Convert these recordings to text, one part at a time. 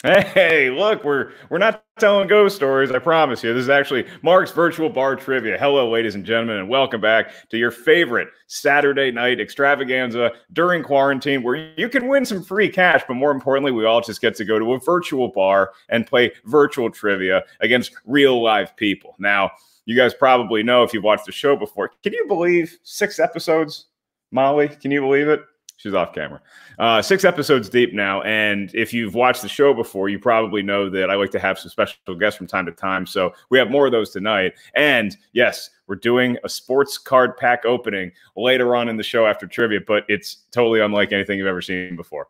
Hey, look, we're not telling ghost stories, I promise you. This is actually Mark's virtual bar trivia. Hello, ladies and gentlemen, and welcome back to your favorite Saturday night extravaganza during quarantine, where you can win some free cash, but more importantly, we all just get to go to a virtual bar and play virtual trivia against real live people. Now, you guys probably know if you've watched the show before. Can you believe 6 episodes? Molly, can you believe it? She's off camera. 6 episodes deep now, and if you've watched the show before, you probably know that I like to have some special guests from time to time, so we have more of those tonight. And yes, we're doing a sports card pack opening later on in the show after trivia, but it's totally unlike anything you've ever seen before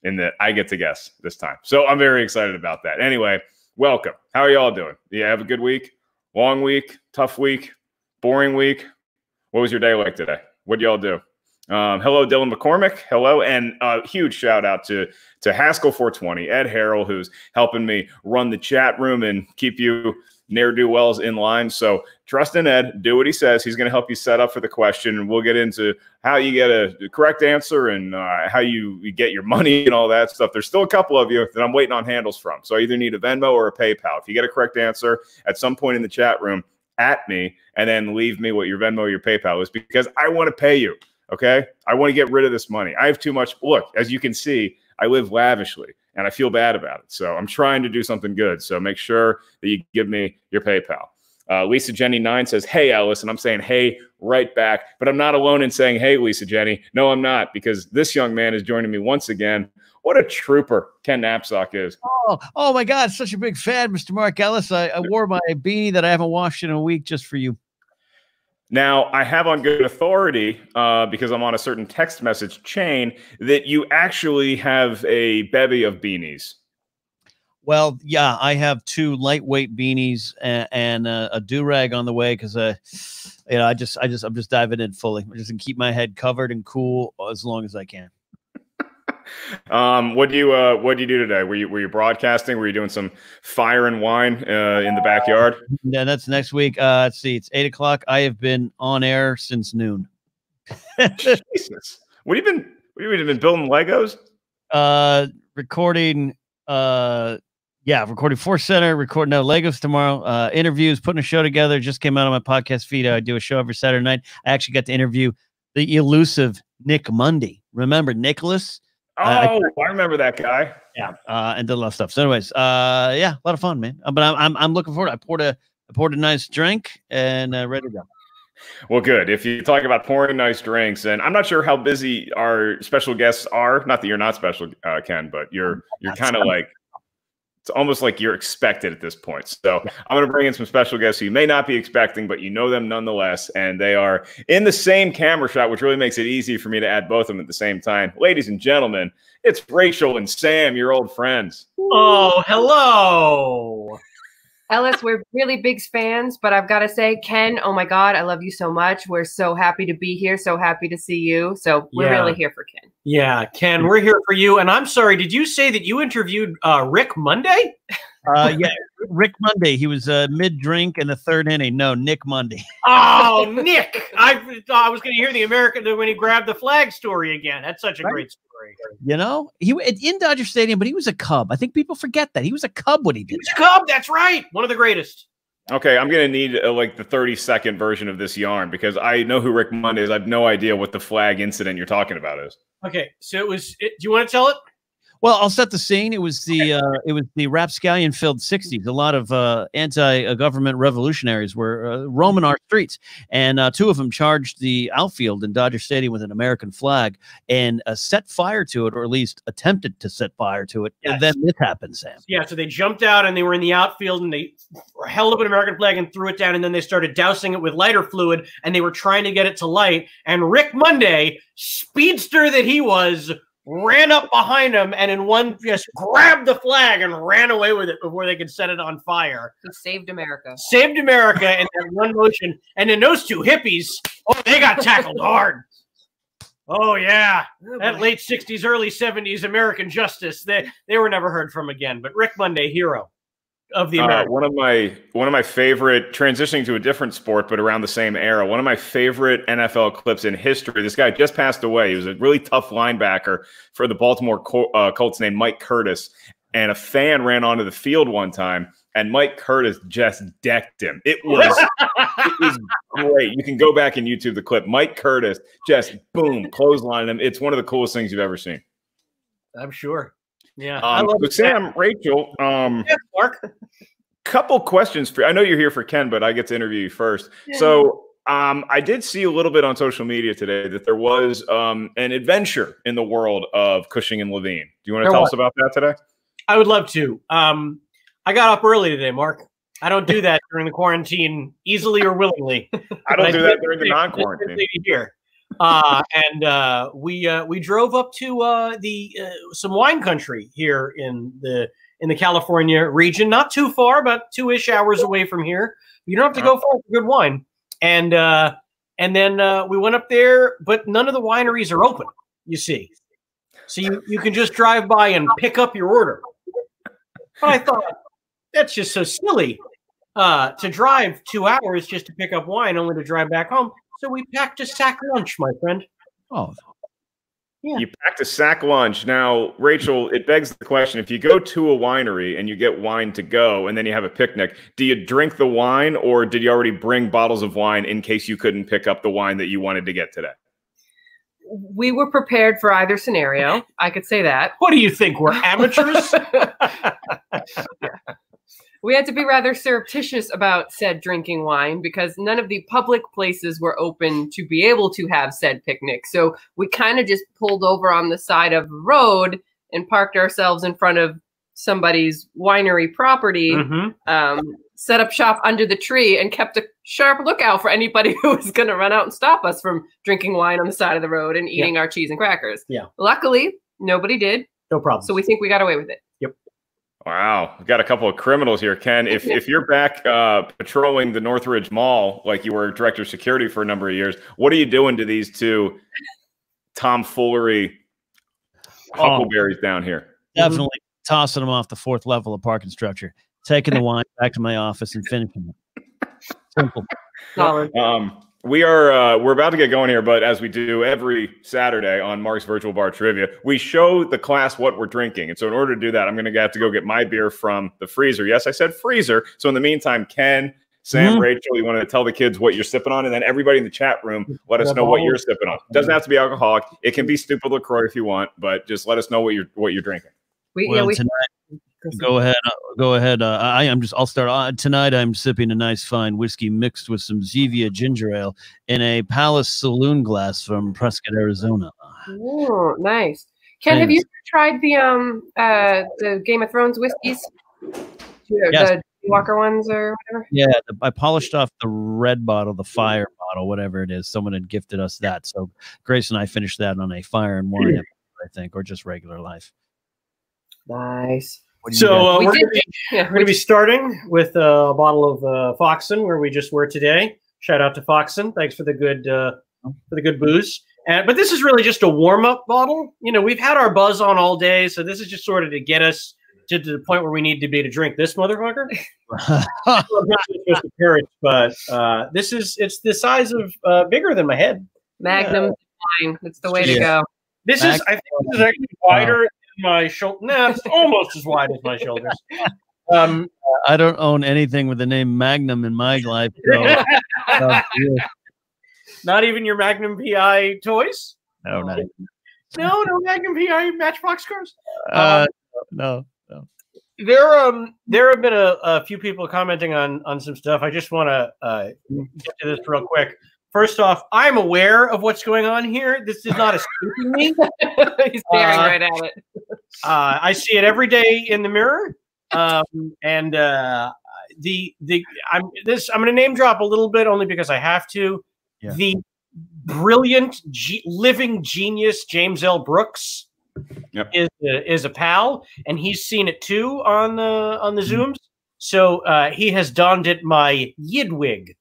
in that I get to guess this time. So I'm very excited about that. Anyway, welcome. How are y'all doing? You have a good week? Long week? Tough week? Boring week? What was your day like today? What did y'all do? Hello, Dylan McCormick. Hello, and a huge shout out to Haskell 420, Ed Harrell, who's helping me run the chat room and keep you ne'er-do-wells in line. So trust in Ed, do what he says. He's going to help you set up for the question, and we'll get into how you get a correct answer and how you get your money and all that stuff. There's still a couple of you that I'm waiting on handles from. So I either need a Venmo or a PayPal. If you get a correct answer at some point in the chat room, at me, and then leave me what your Venmo or your PayPal is, because I want to pay you. Okay, I want to get rid of this money. I have too much. Look, as you can see, I live lavishly, and I feel bad about it. So I'm trying to do something good. So make sure that you give me your PayPal. Lisa Jenny 9 says, "Hey, Ellis," and I'm saying, "Hey," right back. But I'm not alone in saying, "Hey, Lisa Jenny." No, I'm not, because this young man is joining me once again. What a trooper Ken Knapsack is. Oh my God, such a big fan, Mr. Mark Ellis. I wore my beanie that I haven't washed in a week just for you. Now, I have on good authority, because I'm on a certain text message chain, that you actually have a bevy of beanies. Well, yeah, I have 2 lightweight beanies and a do-rag on the way because, I'm just diving in fully. I'm just gonna keep my head covered and cool as long as I can. What do you do today? Were you broadcasting? Were you doing some fire and wine in the backyard? Yeah, that's next week. Let's see, it's 8 o'clock. I have been on air since noon. Jesus, what have you been building Legos? Recording. Recording Force Center. Recording Legos tomorrow. Interviews, putting a show together. Just came out on my podcast feed. I do a show every Saturday night. I actually got to interview the elusive Nick Mundy. Remember Nicholas? I remember that guy. Yeah, and did a lot of stuff. So, anyways, yeah, a lot of fun, man. But I'm looking forward. I poured a nice drink and ready to go. Well, good. If you talk about pouring nice drinks, and I'm not sure how busy our special guests are. Not that you're not special, Ken, but you're kind of like, it's almost like you're expected at this point. So I'm going to bring in some special guests who you may not be expecting, but you know them nonetheless. And they are in the same camera shot, which really makes it easy for me to add both of them at the same time. Ladies and gentlemen, it's Rachel and Sam, your old friends. Oh, hello. Ellis, we're really big fans, but I've got to say, Ken, oh my God, I love you so much. We're so happy to be here. So happy to see you. So we're really here for Ken. Yeah, Ken, we're here for you. And I'm sorry, did you say that you interviewed Rick Monday? Yeah, Rick Monday. He was mid-drink in the 3rd inning. No, Nick Monday. Oh, Nick. I was going to hear the American when he grabbed the flag story again. That's such a great story. You know, he in Dodger Stadium, but he was a Cub. I think people forget that. He was a Cub when he did. He was a Cub. That's right. One of the greatest. Okay, I'm going to need like the 30-second version of this yarn, because I know who Rick Monday is. I have no idea what the flag incident you're talking about is. Okay, so do you want to tell it? Well, I'll set the scene. It was the rapscallion-filled 60s. A lot of anti-government revolutionaries were roaming our streets, and 2 of them charged the outfield in Dodger Stadium with an American flag and set fire to it, or at least attempted to set fire to it. Yes. And then this happened, Sam. Yeah, so they jumped out and they were in the outfield and they held up an American flag and threw it down, and then they started dousing it with lighter fluid and they were trying to get it to light. And Rick Monday, speedster that he was, ran up behind him and in one just grabbed the flag and ran away with it before they could set it on fire. He saved America. Saved America in that one motion. And then those 2 hippies, oh, they got tackled hard. Oh, yeah. That late 60s, early 70s American justice, they were never heard from again. But Rick Monday, hero of the American. One of my favorite, transitioning to a different sport, but around the same era, one of my favorite NFL clips in history. This guy just passed away. He was a really tough linebacker for the Baltimore Colts named Mike Curtis. and a fan ran onto the field one time, and Mike Curtis just decked him. It was great. You can go back and YouTube the clip. Mike Curtis just boom, clotheslined him. It's one of the coolest things you've ever seen. I'm sure. Yeah. So Sam, Rachel, Mark. Couple questions for you. I know you're here for Ken, but I get to interview you first. Yeah. So I did see a little bit on social media today that there was an adventure in the world of Cushing and Levine. Do you want to tell us about that today? I would love to. I got up early today, Mark. I don't do that during the quarantine easily or willingly. I don't do that during the non-quarantine. Here. And we drove up to some wine country here in the California region, not too far, about 2-ish hours away from here. You don't have to go far for good wine. And then we went up there, but none of the wineries are open, you see. So you can just drive by and pick up your order. But I thought, that's just so silly to drive 2 hours just to pick up wine, only to drive back home. So we packed a sack lunch, my friend. Oh, yeah. You packed a sack lunch. Now, Rachel, it begs the question, if you go to a winery and you get wine to go and then you have a picnic, do you drink the wine, or did you already bring bottles of wine in case you couldn't pick up the wine that you wanted to get today? We were prepared for either scenario. I could say that. What do you think? We're amateurs? We had to be rather surreptitious about said drinking wine because none of the public places were open to be able to have said picnic. So we kind of just pulled over on the side of the road and parked ourselves in front of somebody's winery property, set up shop under the tree, and kept a sharp lookout for anybody who was going to run out and stop us from drinking wine on the side of the road and eating our cheese and crackers. Yeah. Luckily, nobody did. No problem. So we think we got away with it. Yep. Wow. We've got a couple of criminals here, Ken. If you're back patrolling the Northridge Mall like you were director of security for a number of years, what are you doing to these two tomfoolery huckleberries down here? Definitely tossing them off the 4th level of parking structure, taking the wine back to my office and finishing it. Simple. Solid. We're about to get going here, but as we do every Saturday on Mark's Virtual Bar Trivia, we show the class what we're drinking. And so in order to do that, I'm going to have to go get my beer from the freezer. Yes, I said freezer. So in the meantime, Ken, Sam, Rachel, you want to tell the kids what you're sipping on, and then everybody in the chat room, let us know what you're sipping on. It doesn't have to be alcoholic. It can be stupid LaCroix if you want, but just let us know what you're drinking. Tonight, go ahead. I'll start. Tonight I'm sipping a nice fine whiskey mixed with some Zevia ginger ale in a Palace Saloon glass from Prescott, Arizona. Oh, nice. Ken, have you tried the Game of Thrones whiskeys? Yes. The Walker ones or whatever? Yeah, I polished off the red bottle, the fire bottle, whatever it is. Someone had gifted us that. So Grace and I finished that on a Fire and Wine, I think, or just regular life. Nice. So we're going to be starting with a bottle of Foxen, where we just were today. Shout out to Foxen. Thanks for the good booze. But this is really just a warm-up bottle. You know, we've had our buzz on all day, so this is just sort of to get us to the point where we need to be to drink this motherfucker. But it's the size of bigger than my head. Magnum wine. That's the way to go. I think this is actually wider than my shoulder. Nah, it's almost as wide as my shoulders. I don't own anything with the name Magnum in my life. So, not even your Magnum PI toys? No, not even. No Magnum PI Matchbox cars? No. There have been a few people commenting on some stuff. I just want to get to this real quick. First off, I'm aware of what's going on here. This is not escaping me. He's staring right at it. I see it every day in the mirror. I'm going to name drop a little bit only because I have to. Yeah. The brilliant living genius James L. Brooks is a pal, and he's seen it too on the Zooms. So he has donned it my Yidwig.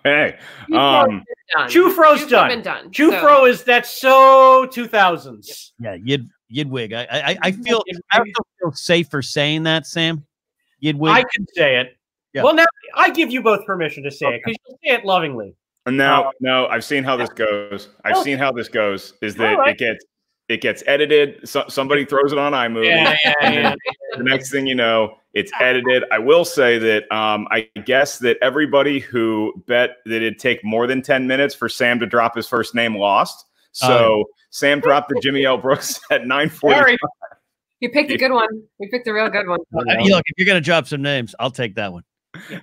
Hey, Chufro's done. Chufro that's so 2000s. Yeah, Yidwig. I feel safer saying that, Sam. Yidwig. I can say it. Yeah. Well, now I give you both permission to say it because you say it lovingly. And now, I've seen how this goes. I've seen how this goes. Is that it gets it gets edited. Somebody throws it on iMovie. Yeah. The next thing you know, it's edited. I will say that I guess that everybody who bet that it'd take more than 10 minutes for Sam to drop his first name lost. So Sam dropped the Jimmy L. Brooks at 9:45. You picked a good one. You picked a real good one. Look, if you're gonna drop some names, I'll take that one.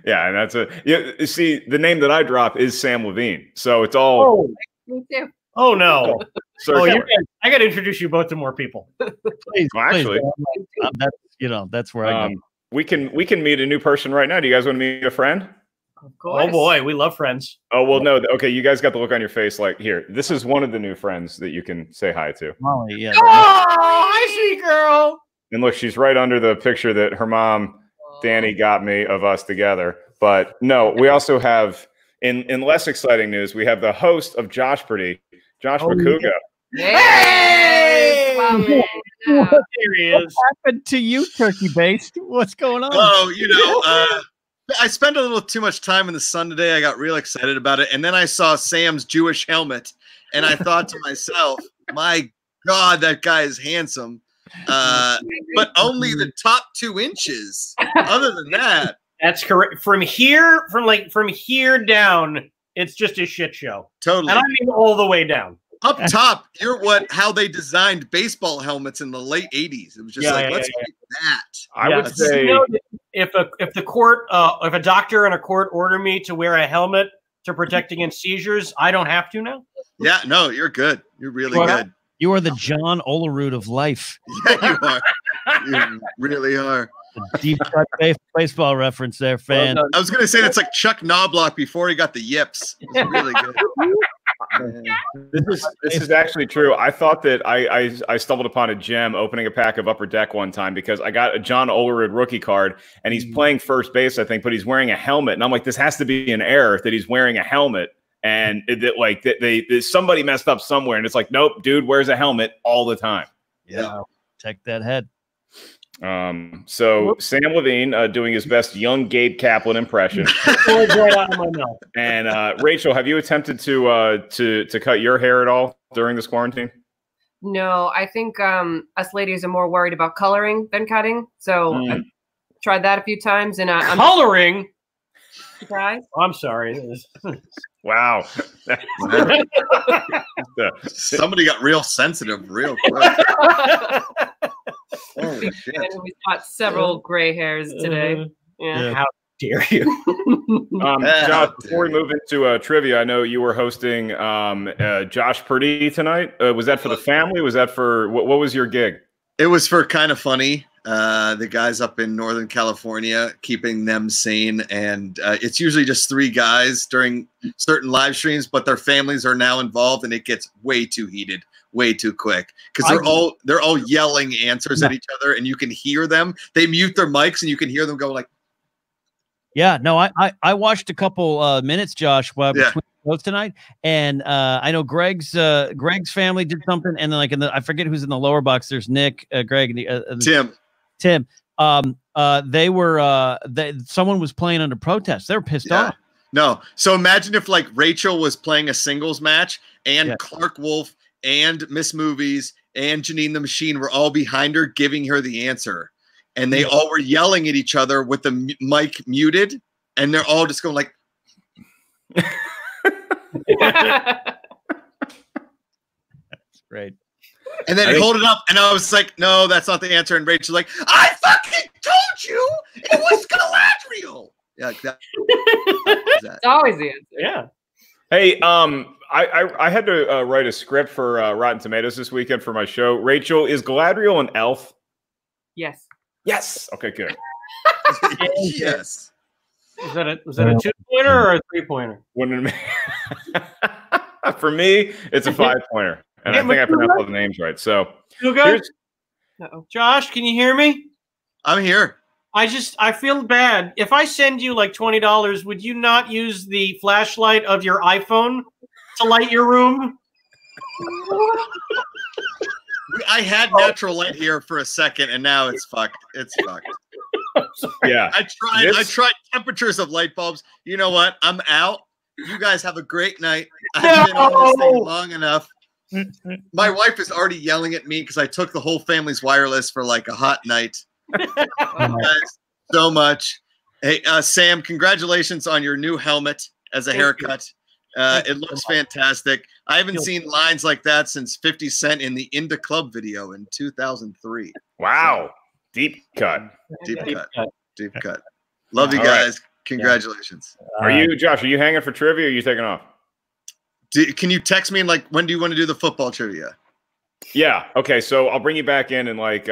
Yeah, and that's you see, the name that I drop is Sam Levine, so it's all. Me too. Oh no! I got to introduce you both to more people. Please, Well, actually, that's where I go. we can meet a new person right now. Do you guys want to meet a friend? Of course. Oh boy, we love friends. Oh well, no. Okay, you guys got the look on your face. Like, here, this is one of the new friends that you can say hi to. Molly, yeah. Oh, hi, sweet girl. And look, she's right under the picture that her mom, Danny, got me of us together. But no, we also have in less exciting news, we have the host of Josh Pretty, Josh Macuga. Hey! Wow, man. There he is. What happened to you, Turkey Based? What's going on? Oh, I spent a little too much time in the sun today. I got real excited about it. And then I saw Sam's Jewish helmet. And I thought to myself, my God, that guy is handsome. But only the top 2 inches. Other than that. That's correct. From here down, it's just a shit show. Totally. And I mean all the way down. Up top, you're how they designed baseball helmets in the late 80s. It was just let's do that. I would say, you know, if a doctor in a court order me to wear a helmet to protect against seizures, I don't have to now. Yeah, no, you're good. You're really good. You are the John Olerud of life. Yeah, you are. You really are. Deep cut baseball reference there, fan. I was going to say that's like Chuck Knobloch before he got the yips. It's really good. This is actually true. I thought that I stumbled upon a gem opening a pack of Upper Deck one time because I got a John Olerud rookie card and he's playing first base, I think, but he's wearing a helmet. And I'm like, this has to be an error that he's wearing a helmet. And somebody messed up somewhere. And it's like, nope, dude wears a helmet all the time. Yeah. Check that head. So Sam Levine doing his best young Gabe Kaplan impression. And Rachel, have you attempted to cut your hair at all during this quarantine? No, I think us ladies are more worried about coloring than cutting. So I've tried that a few times, and I'm coloring. Surprise. Oh, I'm sorry. Wow. Somebody got real sensitive real quick. Holy shit. And we got several gray hairs today. Yeah. How dare you? Josh, before we move into trivia, I know you were hosting Josh Purdy tonight. Was that for the family? Was that for what was your gig? It was for Kind of Funny. The guys up in Northern California, keeping them sane. And it's usually just 3 guys during certain live streams, but their families are now involved and it gets way too heated, way too quick. Because they're all yelling answers at each other and you can hear them. They mute their mics and you can hear them go like. Yeah, no, I watched a couple minutes, Josh, between both tonight. And I know Greg's family did something. And then I forget who's in the lower box. There's Nick, Greg, and Tim. They were someone was playing under protest. They were pissed off. No. So imagine if like Rachel was playing a singles match and Clark Wolf and Miss Movies and Janine the Machine were all behind her giving her the answer. And they all were yelling at each other with the mic muted. And they're all just going like. That's great. And then he hold it up, and I was like, "No, that's not the answer." And Rachel's like, "I fucking told you it was Galadriel." Yeah, that. It's always the answer. Yeah. Hey, I had to write a script for Rotten Tomatoes this weekend for my show. Rachel, is Galadriel an elf? Yes. Yes. Okay, good. Yes. Was that a 2-pointer or a 3-pointer? For me, it's a 5-pointer. And I think I pronounced all the names right. So, you good? Josh, can you hear me? I'm here. I feel bad. If I send you like $20, would you not use the flashlight of your iPhone to light your room? I had natural light here for a second, and now it's fucked. It's fucked. Yeah. I tried temperatures of light bulbs. You know what? I'm out. You guys have a great night. I've been on this thing long enough. My wife is already yelling at me because I took the whole family's wireless for like a hot night. Guys, so much. Hey, Sam, congratulations on your new helmet as a haircut. It looks fantastic. I haven't seen lines like that since 50 Cent in the Inda Club video in 2003. Wow. So, deep cut. Deep cut. Love you guys. Congratulations. Are you, Josh, are you hanging for trivia or are you taking off? Can you text me like when do you want to do the football trivia? Yeah. Okay. So I'll bring you back in like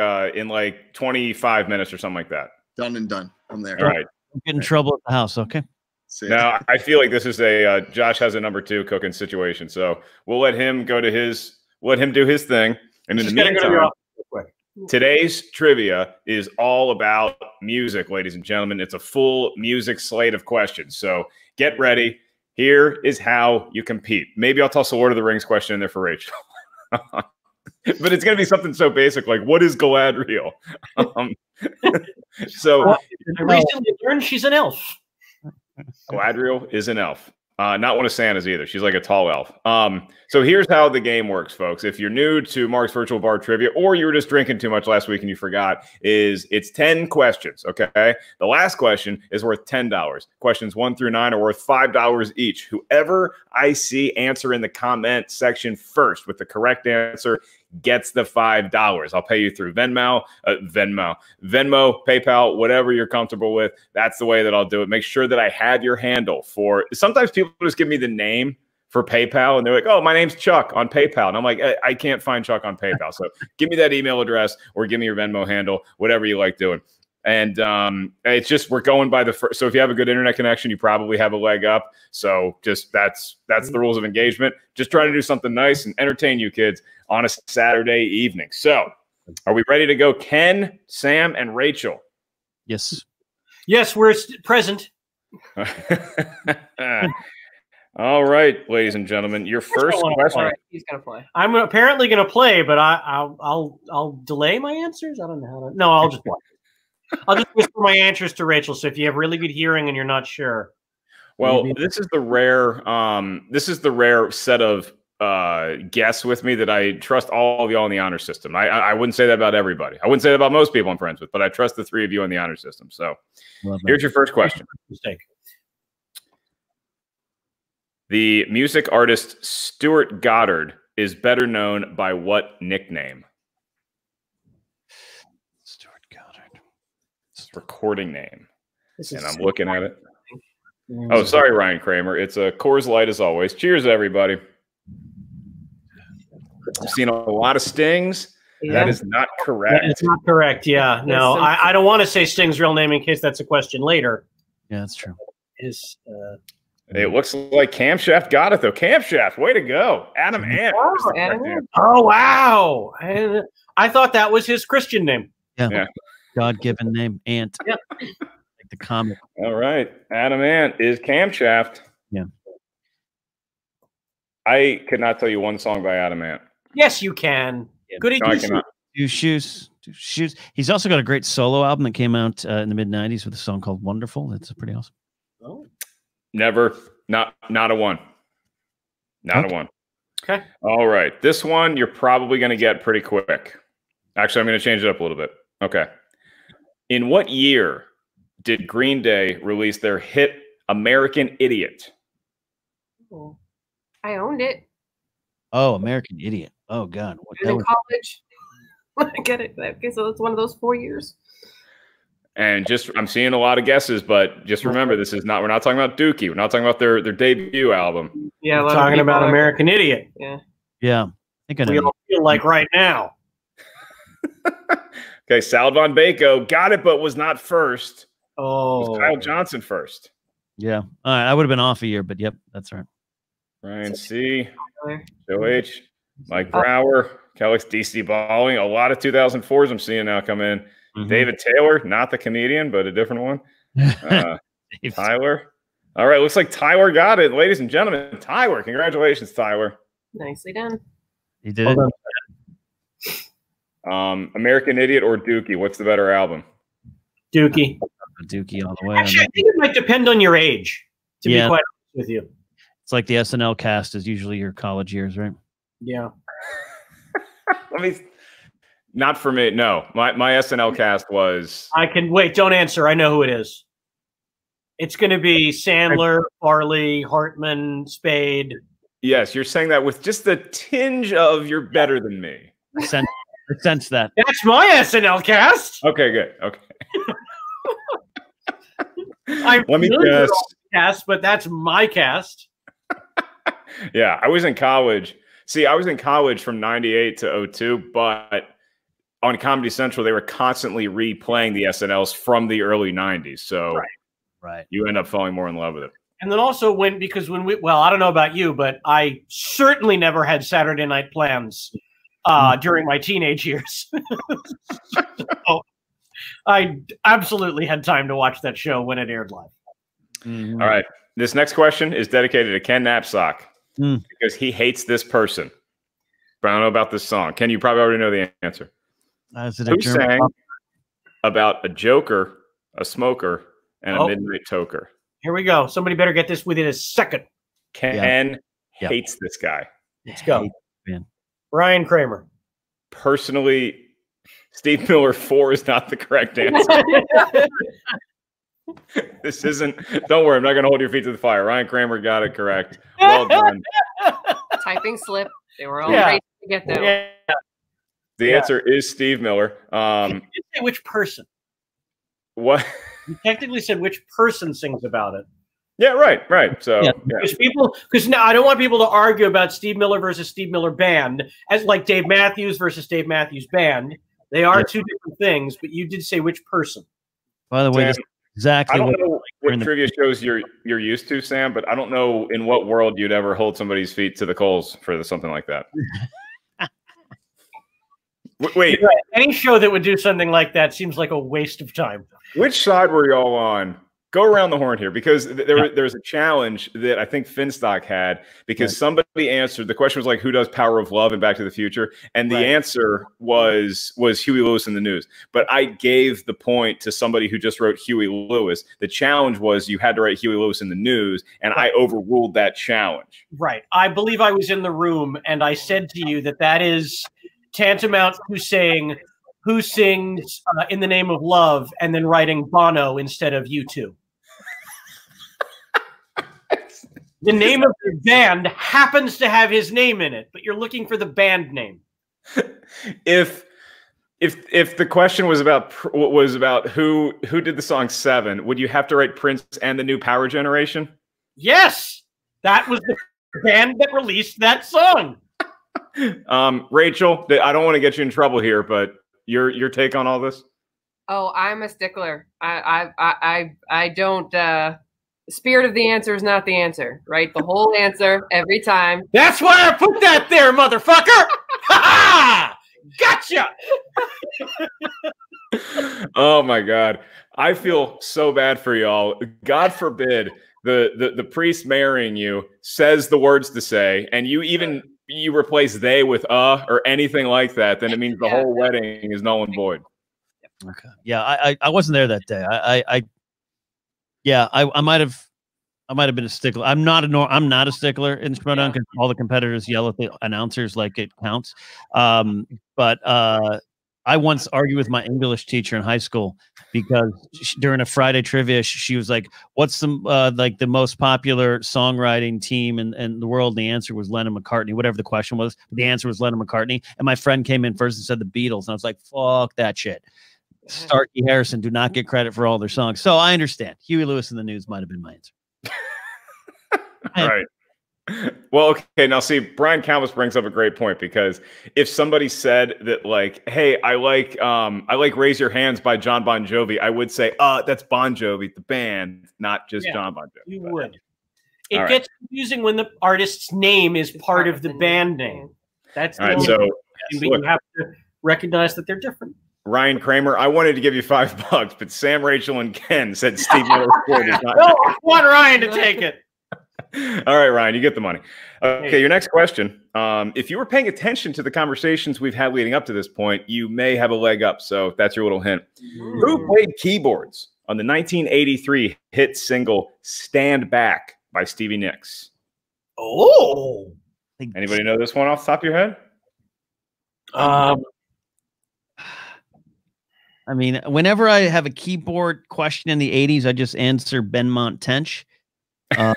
25 minutes or something like that. Done and done. I'm there. All right. Get in trouble at the house. Okay. Now I feel like this is a Josh has a number 2 cooking situation. So we'll let him go to let him do his thing. And in the meantime, today's trivia is all about music, ladies and gentlemen. It's a full music slate of questions. So get ready. Here is how you compete. Maybe I'll toss a Lord of the Rings question in there for Rachel. But it's going to be something so basic like, what is Galadriel? So I recently learned she's an elf. Galadriel is an elf. Not one of Santa's either. She's like a tall elf. So here's how the game works, folks. If you're new to Mark's Virtual Bar Trivia, or you were just drinking too much last week and you forgot, it's 10 questions, okay? The last question is worth $10. Questions 1 through 9 are worth $5 each. Whoever I see answer in the comment section first with the correct answer gets the $5. I'll pay you through Venmo, PayPal, whatever you're comfortable with. That's the way that I'll do it. Make sure that I have your handle for. Sometimes people just give me the name for PayPal and they're like, "Oh, my name's Chuck on PayPal," and I'm like, I can't find Chuck on PayPal. So give me that email address or give me your Venmo handle, whatever you like doing. And it's just we're going by the first. So if you have a good internet connection, you probably have a leg up. So just that's the rules of engagement. Just trying to do something nice and entertain you kids on a Saturday evening. So are we ready to go? Ken, Sam, and Rachel. Yes. Yes, we're present. All right, ladies and gentlemen, your first question. All right, he's gonna play. I'm apparently gonna play, but I'll delay my answers. I don't know how to. No, I'll just play. I'll just whisper my answers to Rachel. So if you have really good hearing and you're not sure, well, this is the rare set of guests with me that I trust all of y'all in the honor system. I wouldn't say that about everybody. I wouldn't say that about most people I'm friends with, but I trust the 3 of you in the honor system. So here's your first question. Mistake. The music artist Stuart Goddard is better known by what nickname? Stuart Goddard. Recording name. And I'm looking at it. Oh, sorry, Ryan Kraemer. It's a Coors Light as always. Cheers, everybody. I've seen a lot of Stings. Yeah. That is not correct. That is not correct. Yeah. No, I don't want to say Sting's real name in case that's a question later. Yeah, that's true. It looks like Camshaft got it, though. Camshaft, way to go. Adam Ant. Oh, wow. I thought that was his Christian name. Yeah. God-given name, Ant. Yeah. Like the comic. All right. Adam Ant is Camshaft. Yeah. I could not tell you one song by Adam Ant. Yes, you can. Yeah. Goody Two Shoes. He's also got a great solo album that came out in the mid-'90s with a song called Wonderful. It's pretty awesome. Oh. Never. Not a one. Not a one. Okay. All right. This one you're probably going to get pretty quick. Actually, I'm going to change it up a little bit. Okay. In what year did Green Day release their hit American Idiot? Oh, I owned it. Oh, American Idiot. Oh, God. In college. I get it. Okay, so that's one of those 4 years. And I'm seeing a lot of guesses, but just remember, we're not talking about Dookie. We're not talking about their debut album. Yeah, we're talking about American Idiot. Yeah. Yeah. I think we all feel like right now. Okay, Sal Von Baco got it, but was not first. Oh. It was Kyle Johnson first. Yeah. All right. I would have been off a year, but yep, that's right. Ryan C. Joe H. Mike Brower. Kelly's DC Balling. A lot of 2004s I'm seeing now come in. Mm-hmm. David Taylor, not the comedian, but a different one. Tyler. All right, looks like Tyler got it. Ladies and gentlemen, Tyler. Congratulations, Tyler. Nicely done. He did it. American Idiot or Dookie? What's the better album? Dookie. Dookie all the way. Actually, I think it might depend on your age, to be quite honest with you. It's like the SNL cast is usually your college years, right? Yeah. Let me. Not for me. No, my SNL cast was. I can wait. Don't answer. I know who it is. It's going to be Sandler, Farley, Hartman, Spade. Yes, you're saying that with just the tinge of "you're better than me." I sense that. That's my SNL cast. Okay, good. Okay. Let me guess. Cast, but that's my cast. Yeah, I was in college. See, I was in college from '98 to '02, but on Comedy Central, they were constantly replaying the SNLs from the early '90s. So right. You end up falling more in love with it. And then also when we, well, I don't know about you, but I certainly never had Saturday night plans during my teenage years. So I absolutely had time to watch that show when it aired live. Mm-hmm. All right. This next question is dedicated to Ken Knapsack because he hates this person. But I don't know about this song. Ken, you probably already know the answer. Who sang about a joker, a smoker, and a midnight toker? Here we go. Somebody better get this within a second. Ken hates this guy. Let's go. Ryan Kraemer. Personally, Steve Miller 4 is not the correct answer. This isn't. Don't worry, I'm not going to hold your feet to the fire. Ryan Kraemer got it correct. Well done. Typing slip. They were all ready to get that. Yeah. The answer is Steve Miller. You didn't say which person. What? You technically said which person sings about it. Yeah, right. So because now I don't want people to argue about Steve Miller versus Steve Miller Band as like Dave Matthews versus Dave Matthews Band. They are two different things, but you did say which person. By the way, Sam, exactly. I don't know what trivia shows you're used to, Sam, but I don't know in what world you'd ever hold somebody's feet to the coals for something like that. Wait, any show that would do something like that seems like a waste of time. Which side were y'all on? Go around the horn here, because there's a challenge that I think Finstock had, because somebody answered. The question was like, who does Power of Love and Back to the Future? And the answer was Huey Lewis in the News. But I gave the point to somebody who just wrote Huey Lewis. The challenge was you had to write Huey Lewis in the News, and I overruled that challenge. Right. I believe I was in the room, and I said to you that is tantamount to saying who sings In the Name of Love and then writing Bono instead of U2. The name of the band happens to have his name in it, but you're looking for the band name. If the question was about who did the song Seven, would you have to write Prince and the New Power Generation? Yes, that was the band that released that song. Rachel, I don't want to get you in trouble here, but your take on all this? Oh, I'm a stickler. I don't. The spirit of the answer is not the answer, right? The whole answer every time. That's why I put that there, motherfucker. Ha! Gotcha. Oh my God, I feel so bad for y'all. God forbid the priest marrying you says the words to say, and you replace they with or anything like that, then it means the whole wedding is null and void. Okay. Yeah, I wasn't there that day. I might have been a stickler. I'm not a stickler in Schmodown because all the competitors yell at the announcers like it counts. But I once argued with my English teacher in high school because during a Friday trivia, she was like, "What's the most popular songwriting team in the world?" And the answer was Lennon McCartney, whatever the question was. The answer was Lennon McCartney. And my friend came in first and said the Beatles. And I was like, fuck that shit. Starkey Harrison do not get credit for all their songs. So I understand. Huey Lewis in the News might have been my answer. All right. Well, okay. Now, see, Brian Calvis brings up a great point, because if somebody said that, like, "Hey, I like Raise Your Hands by John Bon Jovi," I would say, "That's Bon Jovi, the band, not just John Bon Jovi." You would. It gets confusing when the artist's name is part of the band name. That's all right. So you have to recognize that they're different. Ryan Kraemer, I wanted to give you $5, but Sam, Rachel, and Ken said Steve Miller is not. No, I want Ryan to take it. All right, Ryan, you get the money. Okay, your next question. If you were paying attention to the conversations we've had leading up to this point, you may have a leg up. So that's your little hint. Who played keyboards on the 1983 hit single "Stand Back" by Stevie Nicks? Oh. Anybody know this one off the top of your head? I mean, whenever I have a keyboard question in the 80s, I just answer Benmont Tench. The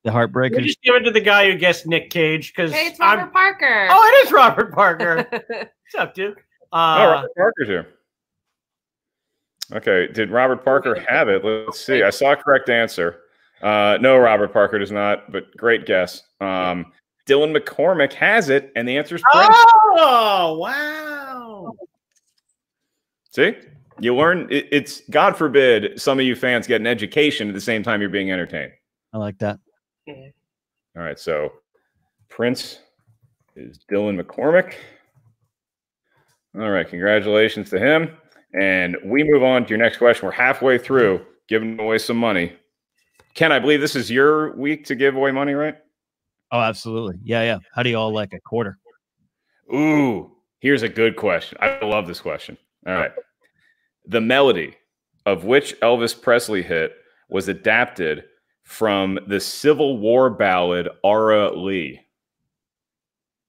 Heartbreakers. We just give it to the guy who guessed Nick Cage because Hey, it's Robert Parker. Oh, it is Robert Parker. What's up, dude? Robert Parker's here. Okay, did Robert Parker have it? Let's see. I saw a correct answer. No, Robert Parker does not, but great guess. Dylan McCormick has it, and the answer is Prince. Oh, wow. See? You learn, it's, God forbid, some of you fans get an education at the same time you're being entertained. I like that. All right, so Prince is Dylan McCormick. All right, congratulations to him. And we move on to your next question. We're halfway through giving away some money. Ken, I believe this is your week to give away money, right? Oh, absolutely. Yeah, yeah. How do you all like a quarter? Ooh, here's a good question. I love this question. All right. The melody of which Elvis Presley hit was adapted from the Civil War ballad Ara Lee?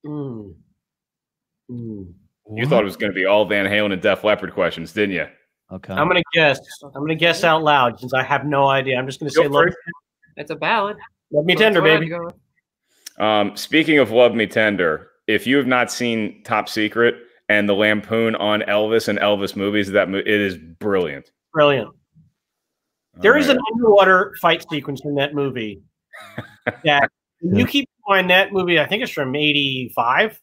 Mm. You thought it was going to be all Van Halen and Def Leppard questions, didn't you? Okay. I'm gonna guess. I'm gonna guess out loud since I have no idea. I'm just gonna say love. It's a ballad. Love Me Tender, baby. Speaking of Love Me Tender, if you have not seen Top Secret and the lampoon on Elvis and Elvis movies, it is brilliant. Brilliant. There is an underwater fight sequence in that movie that you keep in mind. That movie, I think it's from '85.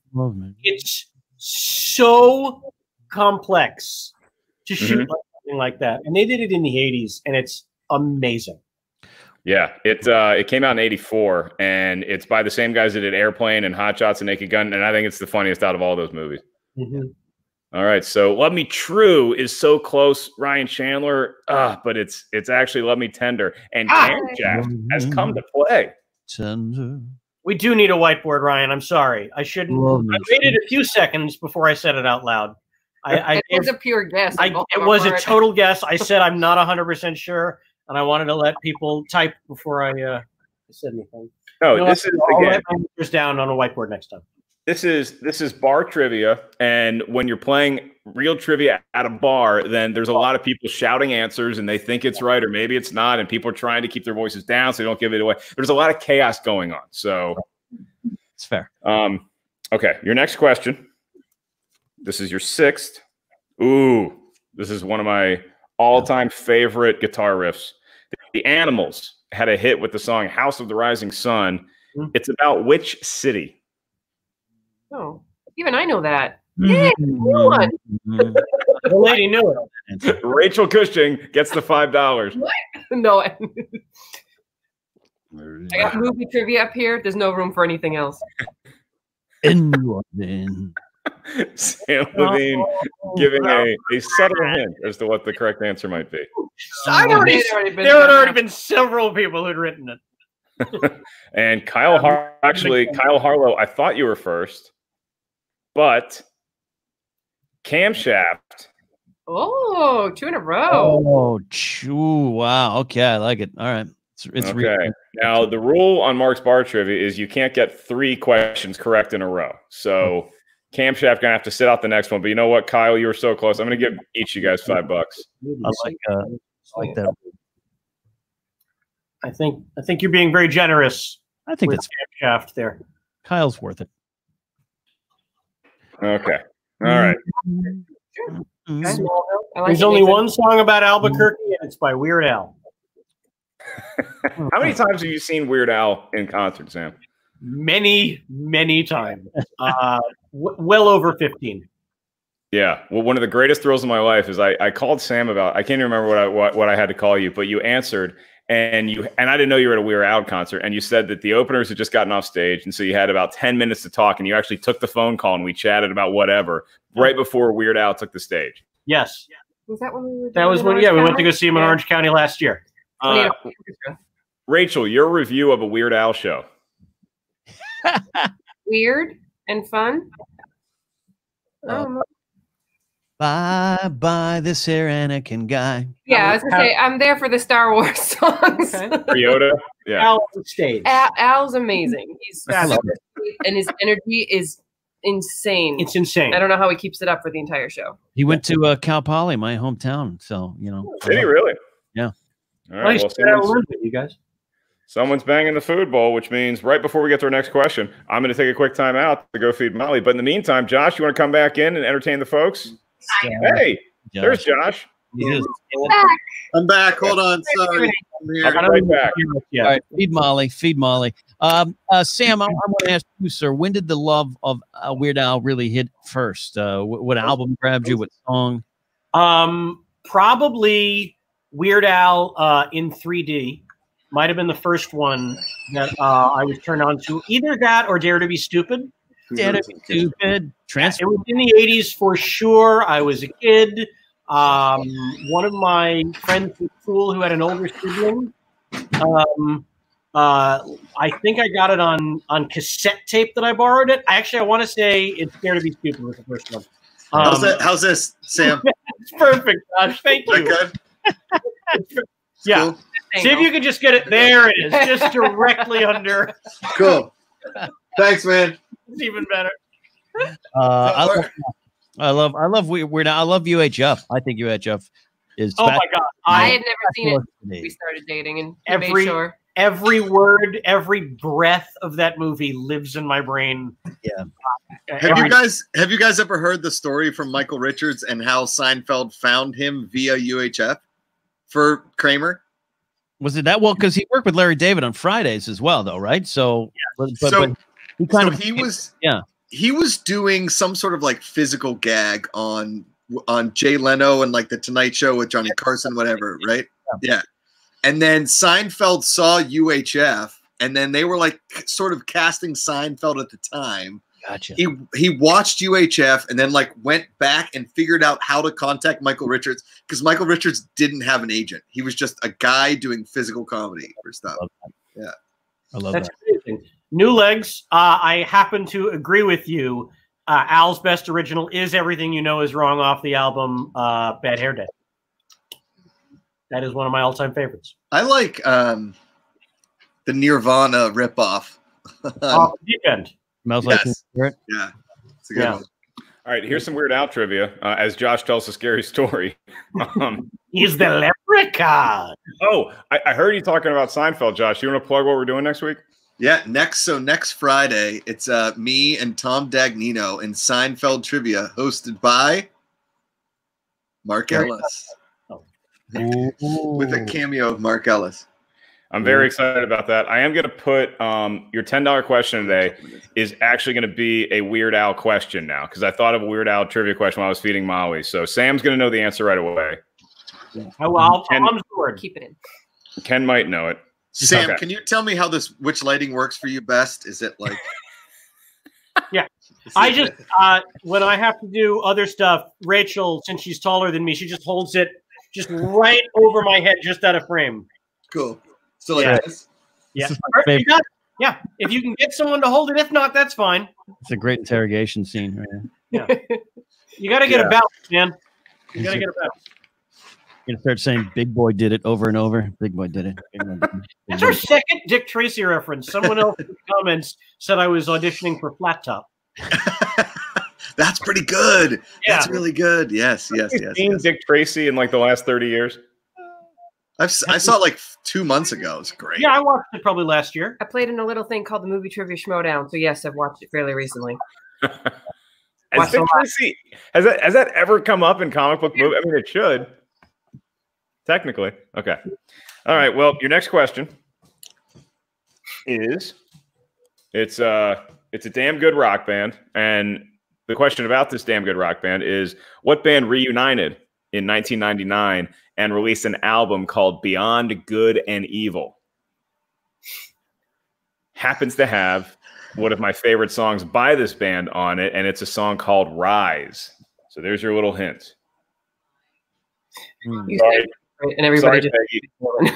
It's so complex to shoot something like that, and they did it in the '80s, and it's amazing. Yeah, it came out in '84, and it's by the same guys that did Airplane and Hot Shots and Naked Gun, and I think it's the funniest out of all those movies. All right, so Love Me True is so close, Ryan Chandler, but it's actually Love Me Tender, and Camshaft has come to play. Tender. We do need a whiteboard, Ryan. I'm sorry. I shouldn't. I waited a few seconds before I said it out loud. It was a pure guess. It was a total guess. I said I'm not 100% sure, and I wanted to let people type before I said anything. No, this is again. I'll write my down on a whiteboard next time. This is bar trivia, and when you're playing real trivia at a bar, then there's a lot of people shouting answers, and they think it's right, or maybe it's not, and people are trying to keep their voices down so they don't give it away. There's a lot of chaos going on, so it's fair. Okay, your next question. This is your sixth. Ooh, this is one of my all-time favorite guitar riffs. The Animals had a hit with the song "House of the Rising Sun." It's about which city? Oh, even I know that. Yeah, one. The lady knew it. Rachel Cushing gets the $5. What? No. I got movie trivia up here. There's no room for anything else. Sam Levine giving a subtle hint as to what the correct answer might be. There had already been several people who'd written it. And Kyle Harlow, I thought you were first, but Camshaft. Oh, 2 in a row. Oh, wow. Okay, I like it. All right. It's okay. Now, the rule on Mark's Bar Trivia is you can't get 3 questions correct in a row. So Camshaft gonna have to sit out the next one. But you know what, Kyle, you were so close. I'm gonna give each of you guys $5. I like that. I think you're being very generous. I think it's Camshaft there. Kyle's worth it. Okay. All right. There's only one song about Albuquerque, and it's by Weird Al. How many times have you seen Weird Al in concert, Sam? Many, many times. Well over 15. Yeah. Well, one of the greatest thrills of my life is I called Sam about, I can't even remember what I had to call you, but you answered, and I didn't know you were at a Weird Al concert, and you said that the openers had just gotten off stage, and so you had about 10 minutes to talk, and you actually took the phone call, and we chatted about whatever right before Weird Al took the stage. Yes. Was that when we were? That was when, we went to go see him in Orange County last year. Rachel, your review of a Weird Al show. Weird and fun. Bye, this here Anakin guy. Yeah, I was gonna say I'm there for the Star Wars songs. Yoda, yeah. Al on stage. Al's amazing. He's super sweet, and his energy is insane. It's insane. I don't know how he keeps it up for the entire show. He went to Cal Poly, my hometown. So, Did he really? Yeah. All right. Well, you guys. someone's banging the food bowl, which means right before we get to our next question, I'm going to take a quick time out to go feed Molly. But in the meantime, Josh, you want to come back in and entertain the folks? Hey, there's Josh. I'm back. Hold on. Sorry. I'm here. I'll be right back. All right, feed Molly. Feed Molly. Sam, I want to ask you, sir, when did the love of Weird Al really hit first? What album grabbed you? What song? Probably Weird Al in 3D. Might have been the first one that I was turned on to. Either that or Dare to Be Stupid. Dare to Be Stupid. It was in the 80s for sure. I was a kid. One of my friends at school who had an older sibling, I think I got it on cassette tape that I borrowed it. I want to say it's Dare to Be Stupid was the first one. How's this, Sam? It's perfect, Josh. Thank you. Good? Yeah. Cool. See if you can just get it. There it is, just directly under. Cool. Thanks, man. It's even better. I love Weird Al. I love UHF. I think UHF is. Oh my God! I had never seen it. We started dating, and every word, every breath of that movie lives in my brain. Yeah. Have you guys ever heard the story from Michael Richards and how Seinfeld found him via UHF for Kraemer? Was it that well? Because he worked with Larry David on Fridays as well, though, right? So, he was doing some sort of like physical gag on Jay Leno and like the Tonight Show with Johnny Carson, whatever, right? Yeah. And then Seinfeld saw UHF, and then they were like sort of casting Seinfeld at the time. Gotcha. He watched UHF and then like went back and figured out how to contact Michael Richards because Michael Richards didn't have an agent. He was just a guy doing physical comedy or stuff. Yeah. I love That's that. amazing. New Legs. I happen to agree with you. Al's best original is Everything You Know Is Wrong off the album Bad Hair Day. That is one of my all-time favorites. I like the Nirvana ripoff. Deep End. Smells like Teen Spirit. Yeah, it's a good one. All right, here's some Weird Al trivia. As Josh tells a scary story. He's the leprechaun. Oh, I heard you talking about Seinfeld, Josh. You want to plug what we're doing next week? Yeah, next Friday, it's me and Tom Dagnino in Seinfeld Trivia, hosted by Mark Ellis. With a cameo of Mark Ellis. I'm very excited about that. I am going to put your $10 question today is actually going to be a Weird Al question now because I thought of a Weird Al trivia question while I was feeding Molly. So Sam's going to know the answer right away. I'm sure. Keep it in. Ken might know it. Sam, Okay. can you tell me which lighting works for you best? Is it like? Yeah. When I have to do other stuff, Rachel, since she's taller than me, she just holds it just right over my head, just out of frame. Cool. So like this? Yeah. Yeah. If you can get someone to hold it, if not, that's fine. It's a great interrogation scene. Right? Yeah. You got to get a balance, man. You got to get a balance. You're going to start saying Big Boy did it over and over. Big Boy did it. That's our second Dick Tracy reference. Someone else in the comments said I was auditioning for Flat Top. That's pretty good. Yeah. That's really good. Yes. Seen Dick Tracy in like the last 30 years? I saw it like 2 months ago. It's great. Yeah, I watched it probably last year. I played in a little thing called the Movie Trivia Schmodown. So yes, I've watched it fairly recently. Has Dick Tracy, has that ever come up in comic book movie? I mean, it should. Technically. Okay. All right. Well, your next question is it's a damn good rock band. And the question about this damn good rock band is what band reunited in 1999 and released an album called Beyond Good and Evil? Happens to have one of my favorite songs by this band on it, and it's a song called Rise. So there's your little hint. Sorry. And everybody just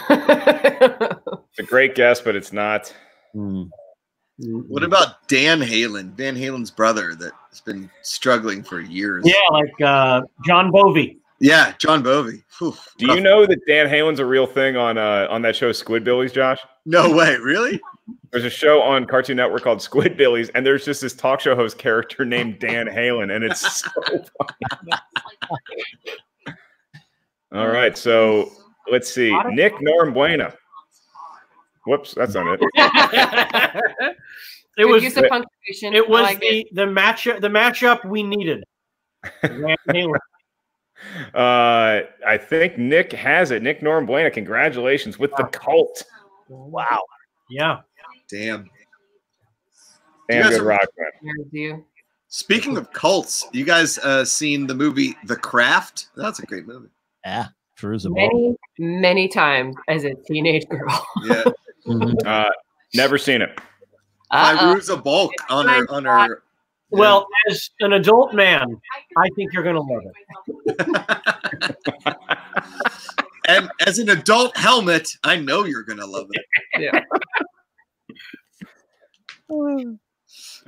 it's a great guess, but it's not. What about Dan Halen? Dan Halen's brother that has been struggling for years. Yeah, like John Bovey. Yeah, John Bovey. Whew, Do you know that Dan Halen's a real thing on that show Squidbillies, Josh? No way, really? There's a show on Cartoon Network called Squidbillies, and there's just this talk show host character named Dan Halen, and it's so funny. All right, so let's see. Nick Norambuena. Whoops, that's not it. It was use of punctuation. It was the matchup we needed. I think Nick has it. Nick Norambuena, congratulations with the cult. Wow. Yeah. Damn. Damn good rock, man. Speaking of cults, you guys seen the movie The Craft? That's a great movie. Yeah. Many times as a teenage girl. Yeah. Never seen it. Firuza Balk on her. Well, as an adult man, I think you're going to love it. And as an adult helmet, I know you're going to love it. Yeah.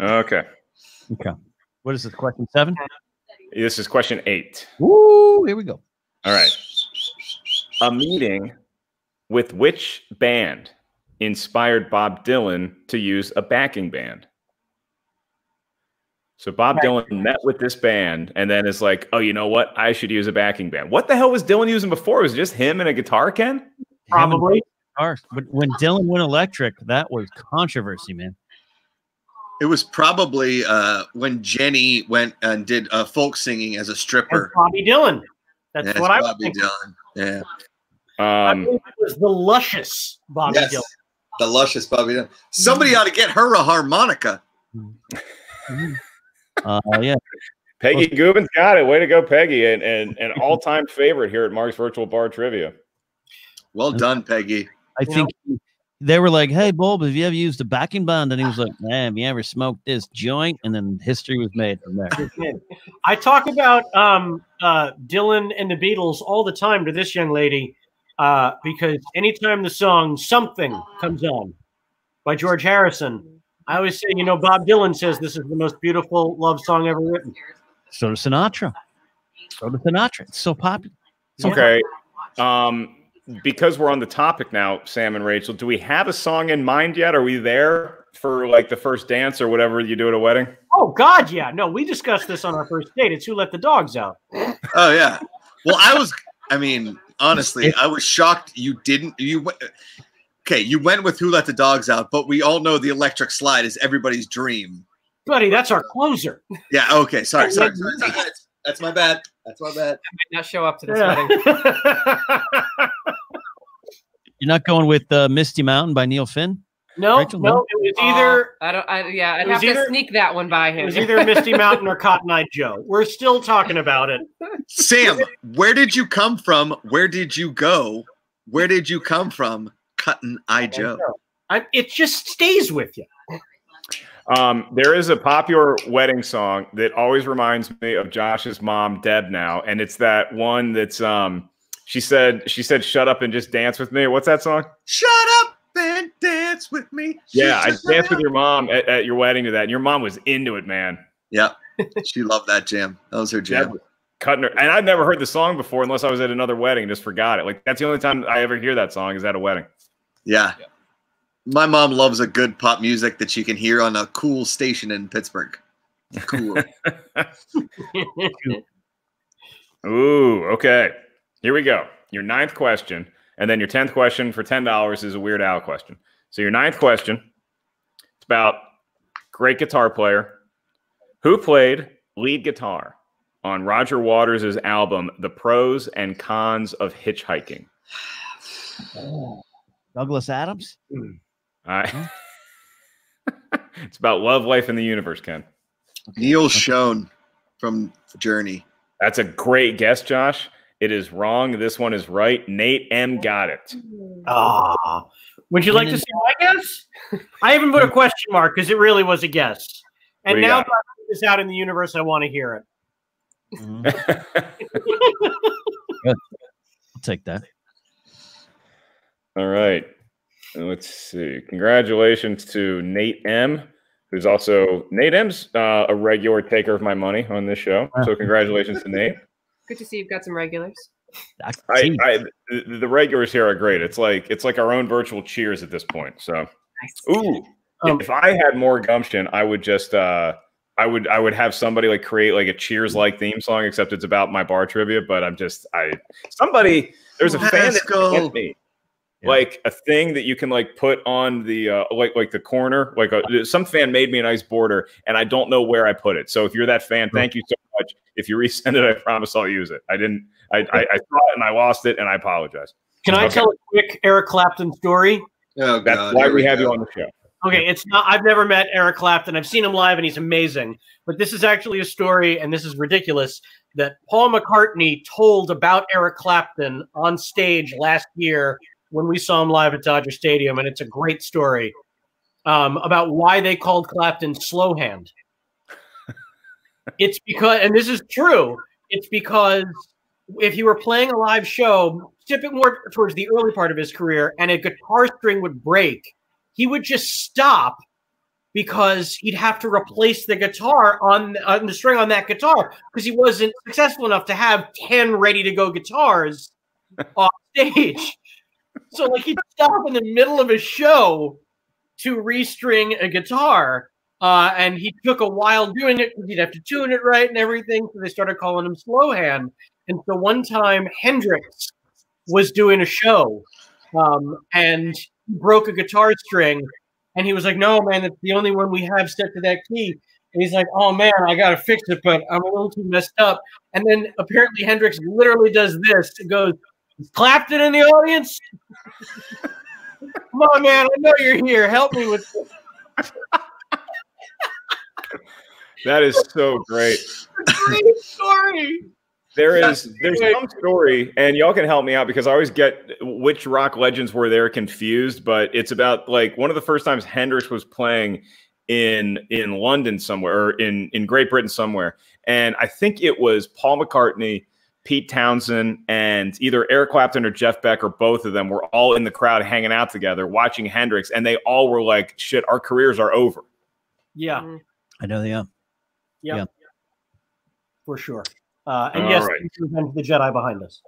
Okay. What is this, question 7? This is question 8. Woo, here we go. All right. A meeting with which band inspired Bob Dylan to use a backing band? So Bob Dylan met with this band and then is like, oh, you know what? I should use a backing band. What the hell was Dylan using before? Was it just him and a guitar, Ken? Probably. When Dylan went electric, that was controversy, man. It was probably when Jenny went and did folk singing as a stripper. And Bobby Dylan. That's what I was Bobby thinking. Dylan. Yeah. I believe it was the luscious Bobby Dylan. The luscious Bobby Dylan. Somebody ought to get her a harmonica. Yeah. Peggy Gubin's got it. Way to go, Peggy. And an all-time favorite here at Mark's Virtual Bar Trivia. Well done, Peggy. I think they were like, hey, Bulb, have you ever used a backing band? And he was like, man, have you ever smoked this joint? And then history was made from there. I talk about Dylan and the Beatles all the time to this young lady because anytime the song Something comes on by George Harrison, I always say, you know, Bob Dylan says this is the most beautiful love song ever written. So does Sinatra. It's so popular. Okay. Because we're on the topic now, Sam and Rachel, do we have a song in mind yet? Are we there for like the first dance or whatever you do at a wedding? Oh, God, yeah. No, we discussed this on our first date. It's Who Let the Dogs Out. Oh, yeah. Well, honestly, I was shocked you didn't. Okay, you went with Who Let the Dogs Out, but we all know the Electric Slide is everybody's dream. Buddy, that's our closer. Yeah, okay. Sorry. That's my bad. I might not show up to this wedding. You're not going with Misty Mountain by Neil Finn? No, it was either. I'd have to sneak that one by him. It was either Misty Mountain or Cotton Eye Joe. We're still talking about it. Sam, where did you come from? Where did you go? Where did you come from? Cotton Eye Joe. It just stays with you. There is a popular wedding song that always reminds me of Josh's mom, Deb, now, and it's that one that's she said shut up and just dance with me. What's that song? Shut up and dance with me. Yeah, I danced with your mom at your wedding to that, and your mom was into it, man. Yeah, she loved that jam. That was her jam. Cutting her, and I'd never heard the song before unless I was at another wedding and just forgot it. Like that's the only time I ever hear that song is at a wedding. Yeah. My mom loves a good pop music that you can hear on a cool station in Pittsburgh. Cool. Ooh, okay. Here we go. Your 9th question, and then your 10th question for $10 is a Weird Al question. So your 9th question, it's about great guitar player who played lead guitar on Roger Waters' album, The Pros and Cons of Hitchhiking. Douglas Adams? It's about love, life, and the universe, Ken. Neil Schon from Journey. That's a great guess, Josh. It is wrong. This one is right. Nate M. got it. Would you like to see my guess? I even put a question mark because it really was a guess. And now that I put this out in the universe, I want to hear it. Good. I'll take that. All right. Let's see. Congratulations to Nate M., who's also Nate M's a regular taker of my money on this show. So congratulations to Nate. Good to see you've got some regulars. The regulars here are great. It's like our own virtual cheers at this point. So Ooh, if I had more gumption, I would just I would have somebody like create like a Cheers like theme song, except it's about my bar trivia. But there's a fan that sent me like a thing that you can like put on the like the corner. Like some fan made me a nice border, and I don't know where I put it. So if you're that fan, thank you so much. If you resend it, I promise I'll use it. I didn't. I saw it and I lost it, and I apologize. Can I tell a quick Eric Clapton story? Oh, God, that's why we have you on the show. Okay, it's not. I've never met Eric Clapton. I've seen him live, and he's amazing. But this is actually a story, and this is ridiculous, that Paul McCartney told about Eric Clapton on stage last year when we saw him live at Dodger Stadium, and it's a great story about why they called Clapton slow hand. It's because, and this is true, it's because if you were playing a live show, tip it more towards the early part of his career, and a guitar string would break, he would just stop because he'd have to replace the guitar on the string on that guitar because he wasn't successful enough to have 10 ready-to-go guitars off stage. So, like, he'd stop in the middle of a show to restring a guitar, and he took a while doing it because he'd have to tune it right and everything, so they started calling him slow hand. And so one time, Hendrix was doing a show, and he broke a guitar string, and he was like, "No, man, it's the only one we have set to that key." And he's like, "Oh man, I gotta fix it, but I'm a little too messed up." And then apparently Hendrix literally does this. It goes, "Is Clapton in the audience? Come on, man, I know you're here. Help me with this." That is so great. Great story. There's some story, and y'all can help me out because I always get which rock legends were there confused, but it's about like one of the first times Hendrix was playing in London somewhere, or in Great Britain somewhere. And I think it was Paul McCartney, Pete Townsend, and either Eric Clapton or Jeff Beck or both of them were all in the crowd hanging out together watching Hendrix, and they all were like, shit, our careers are over. Yeah. I know they are. Yeah. For sure. And yes, right. Revenge of the Jedi behind us.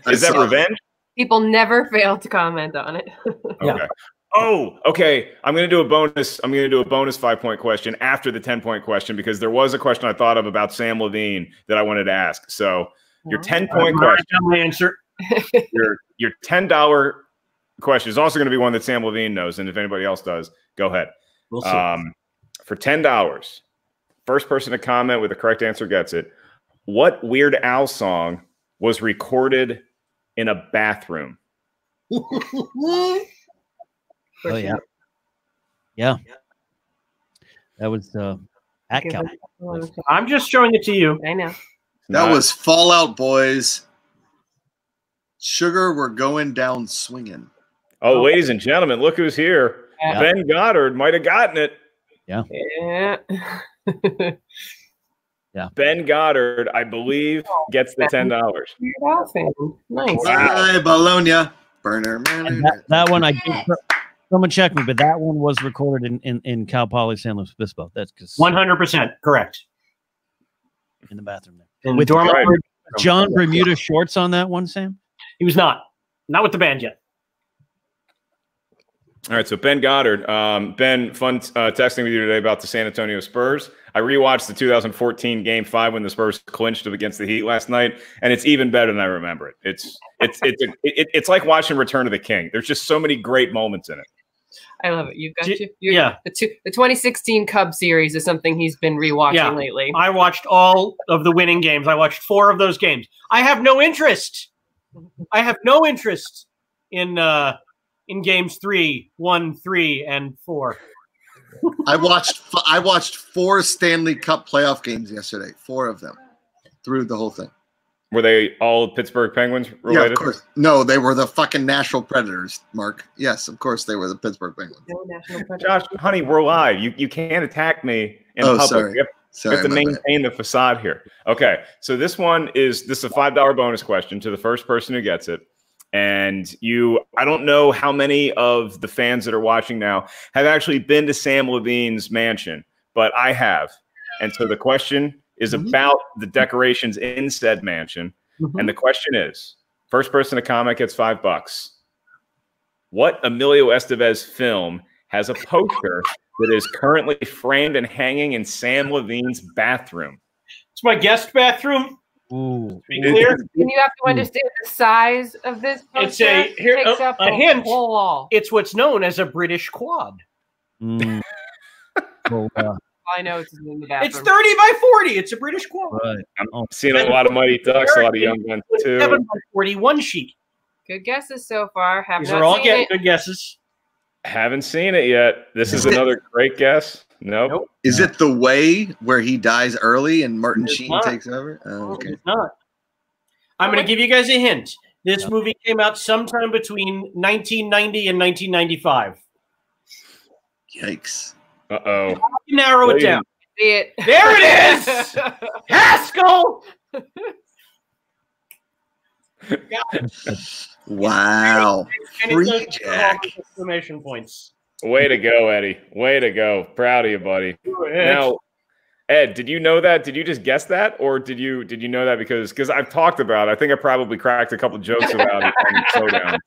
Is that Revenge? People never fail to comment on it. Yeah. Okay. Oh, okay. I'm going to do a bonus. I'm going to do a bonus 5-point question after the 10-point question because there was a question I thought of about Sam Levine that I wanted to ask. So your 10-point question. My answer. Your $10 question is also going to be one that Sam Levine knows, and if anybody else does, go ahead. We'll see. For $10, first person to comment with the correct answer gets it. What Weird Al song was recorded in a bathroom? Oh, yeah. Yeah. That was at Cal. I'm just showing it to you. I know. That was Fall Out Boys. Sugar, we're going down swinging. Oh, ladies and gentlemen, look who's here. Yeah. Ben Goddard might have gotten it. Yeah. Yeah. Ben Goddard, I believe, gets the $10. Nice. Bye, Bologna. Burner, man. That one, someone check me, but that one was recorded in Cal Poly San Luis Obispo. That's because 100% correct. In the bathroom there. In With dormitory. John Bermuda shorts on that one, Sam? He was not with the band yet. All right, so Ben Goddard. Ben, fun texting with you today about the San Antonio Spurs. I rewatched the 2014 Game 5 when the Spurs clinched against the Heat last night, and it's even better than I remember it. It's like watching Return of the King. There's just so many great moments in it. I love it. You've got Yeah. The 2016 Cub series is something he's been rewatching lately. I watched all of the winning games. I watched 4 of those games. I have no interest. In games 3, 1, 3, and 4. I watched 4 Stanley Cup playoff games yesterday. 4 of them through the whole thing. Were they all Pittsburgh Penguins related? Yeah, of course. No, they were the fucking Nashville Predators, Mark. Yes, of course they were the Pittsburgh Penguins. Josh, honey, we're live. You can't attack me in public. Sorry. You have to maintain the facade here. Okay, so this is a $5 bonus question to the first person who gets it. And I don't know how many of the fans that are watching now have actually been to Sam Levine's mansion, but I have. And so the question is about the decorations in said mansion. And the question is, first person to comment gets $5. What Emilio Estevez film has a poster that is currently framed and hanging in Sam Levine's bathroom? It's my guest bathroom. Ooh. Be clear. And you have to understand the size of this It's poster. Takes up a the hint. whole wall. It's what's known as a British quad. Mm. Well, I know it's in the bathroom. It's 30 by 40. It's a British quad. right. I'm seeing a lot of Mighty Ducks, a lot of Young Guns too. 7 by 41 sheet. Good guesses so far. Have These not are all seen it. good guesses. Haven't seen it yet. This is another great guess. Nope. Is it The Way where he dies early and Martin It's Sheen not. takes over? Oh, okay. It's not. I'm going to give you guys a hint. This movie came out sometime between 1990 and 1995. Yikes. Uh-oh. Narrow it down. See it. There it is! Haskell! Wow. And Free it's Jack. exclamation points. Way to go, Eddie. Way to go. Proud of you, buddy. Now, Ed, did you know that? Did you just guess that, or did you know that because I've talked about it? I think I probably cracked a couple jokes about it on Showdown.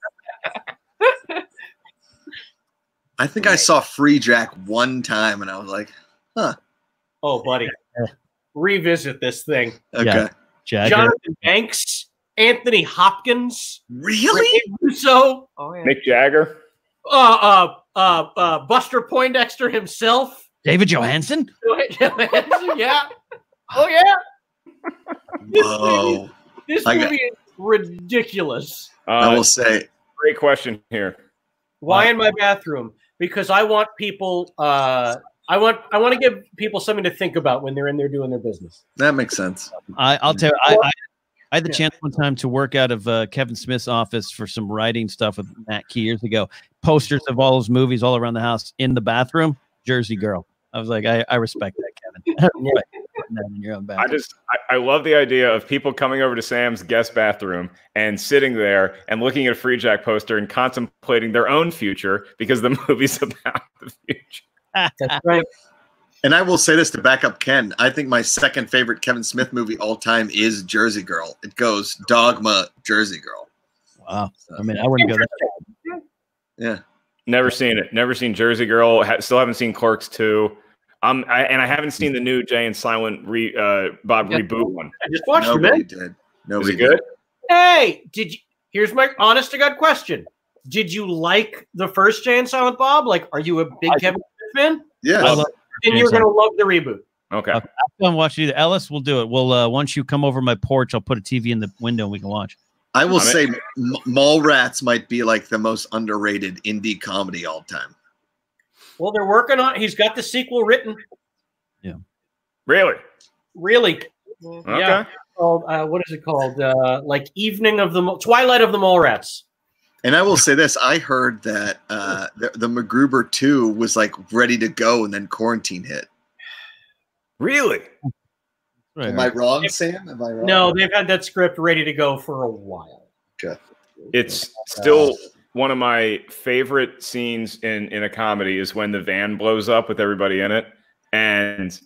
I think I saw Free Jack one time and I was like, huh. Oh, buddy. Revisit this thing. Okay. Yeah. Jagger. Jonathan Banks, Anthony Hopkins, Really? Ray Russo, Oh, yeah. Mick Jagger. Buster Poindexter himself. David Johansen. Yeah. Oh, yeah. Whoa. This I movie is ridiculous. I will say, Great question here. Why in my bathroom? Because I want people. I want to give people something to think about when they're in there doing their business. that makes sense. I'll tell you. I had the chance one time to work out of Kevin Smith's office for some writing stuff with Matt Key years ago. Posters of all those movies all around the house in the bathroom. Jersey Girl. I was like, I respect that, Kevin. Right. In your own bathroom. I love the idea of people coming over to Sam's guest bathroom and sitting there and looking at a Free Jack poster and contemplating their own future because the movie's about the future. That's right. And I will say this to back up Ken. I think my second favorite Kevin Smith movie all time is Jersey Girl. It goes Dogma, Jersey Girl. Wow. I mean, I wouldn't go that. Yeah. Never seen it. Never seen Jersey Girl. Still haven't seen Clerks 2. And I haven't seen the new Jay and Silent Bob reboot one. I just watched it, Nobody man. did. Is Nobody it good? Hey, did you? Here's my honest to God question: did you like the first Jay and Silent Bob? Like, are you a big Kevin Smith fan? Yeah. I love Then you're gonna love the reboot. Okay. I haven't watched either. Ellis, we'll do it. We'll once you come over my porch, I'll put a TV in the window and we can watch. I will say Mallrats might be like the most underrated indie comedy all time. Well, they're working on. He's got the sequel written. Really? Really? Okay. Yeah. Called, what is it called? Like Twilight of the Mallrats. And I will say this: I heard that the MacGruber 2 was like ready to go, and then quarantine hit. Really? Right, Am I wrong, Sam? Am I wrong? No, they've had that script ready to go for a while. Okay. It's still one of my favorite scenes in a comedy is when the van blows up with everybody in it. And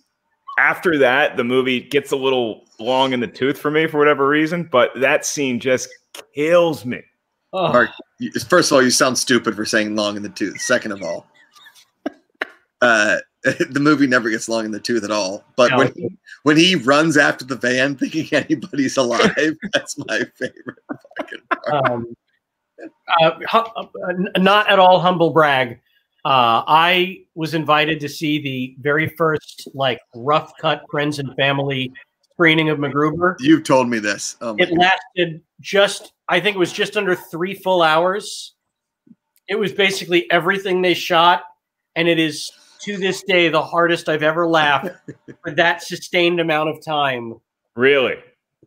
after that, the movie gets a little long in the tooth for me for whatever reason. But that scene just kills me. Oh. Mark, first of all, you sound stupid for saying long in the tooth. Second of all, the movie never gets long in the tooth at all. But No. when he runs after the van thinking anybody's alive, that's my favorite fucking part. Not at all humble brag. I was invited to see the very first like rough cut Friends and Family screening of MacGruber. You've told me this. Oh my It lasted I think it was just under 3 full hours. It was basically everything they shot, and it is to this day the hardest I've ever laughed for that sustained amount of time. Really?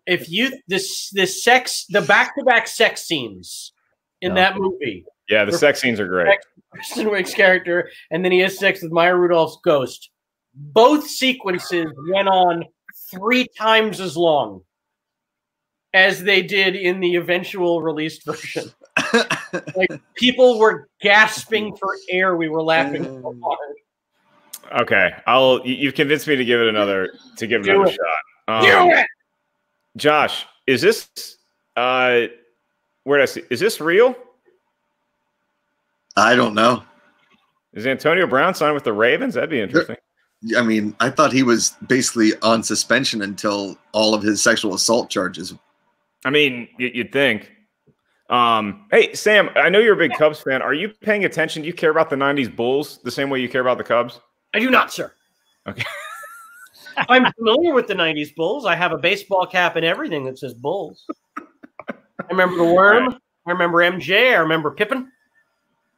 If you the back-to-back sex scenes in that movie. Yeah, the sex scenes are great. Kristen Wiig's character, and then he has sex with Maya Rudolph's ghost. Both sequences went on 3 times as long as they did in the eventual released version. Like people were gasping for air. We were laughing so hard. Okay, you've convinced me to give it another shot. Do it! Josh, is this where did I see? Is this real? I don't know. Is Antonio Brown signed with the Ravens? That'd be interesting. I mean, I thought he was basically on suspension until all of his sexual assault charges. I mean, you'd think. Hey, Sam, I know you're a big Cubs fan. Are you paying attention? Do you care about the 90s Bulls the same way you care about the Cubs? I do not, sir. Okay. I'm familiar with the 90s Bulls. I have a baseball cap and everything that says Bulls. I remember the Worm. I remember MJ. I remember Pippen.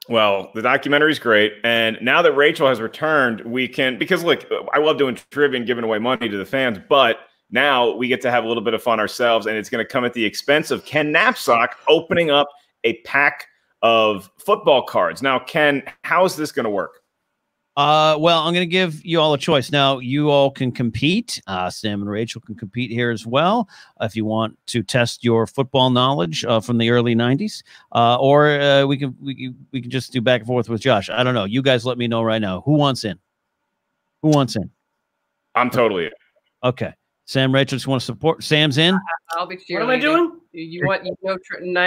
Well, the documentary's great. And now that Rachel has returned, we can, because look, I love doing trivia and giving away money to the fans, but now we get to have a little bit of fun ourselves, and it's going to come at the expense of Ken Knapsack opening up a pack of football cards. Now, Ken, how is this going to work? Well, I'm going to give you all a choice. Now, you all can compete. Sam and Rachel can compete here as well if you want to test your football knowledge from the early 90s. Or we can just do back and forth with Josh. I don't know. You guys let me know right now. Who wants in? Who wants in? I'm totally in. Okay. Sam, Rachel, just want to support. Sam's in. I'll be cheerleading. What am I doing? You want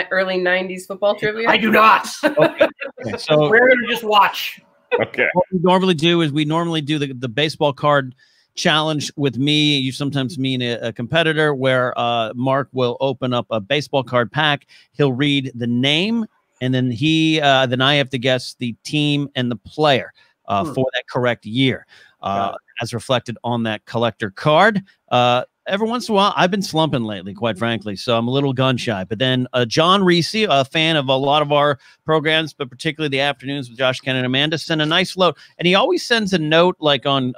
early 90s football trivia? I do not. Okay. So we're going to just watch. Okay. What we normally do is we normally do the baseball card challenge with me. You sometimes mean a competitor where Mark will open up a baseball card pack. He'll read the name, and then then I have to guess the team and the player for that correct year, as reflected on that collector card. Every once in a while, I've been slumping lately, quite frankly, so I'm a little gun shy. But then John Reese, a fan of a lot of our programs, but particularly the afternoons with Josh, Ken, and Amanda, sent a nice note. And he always sends a note like on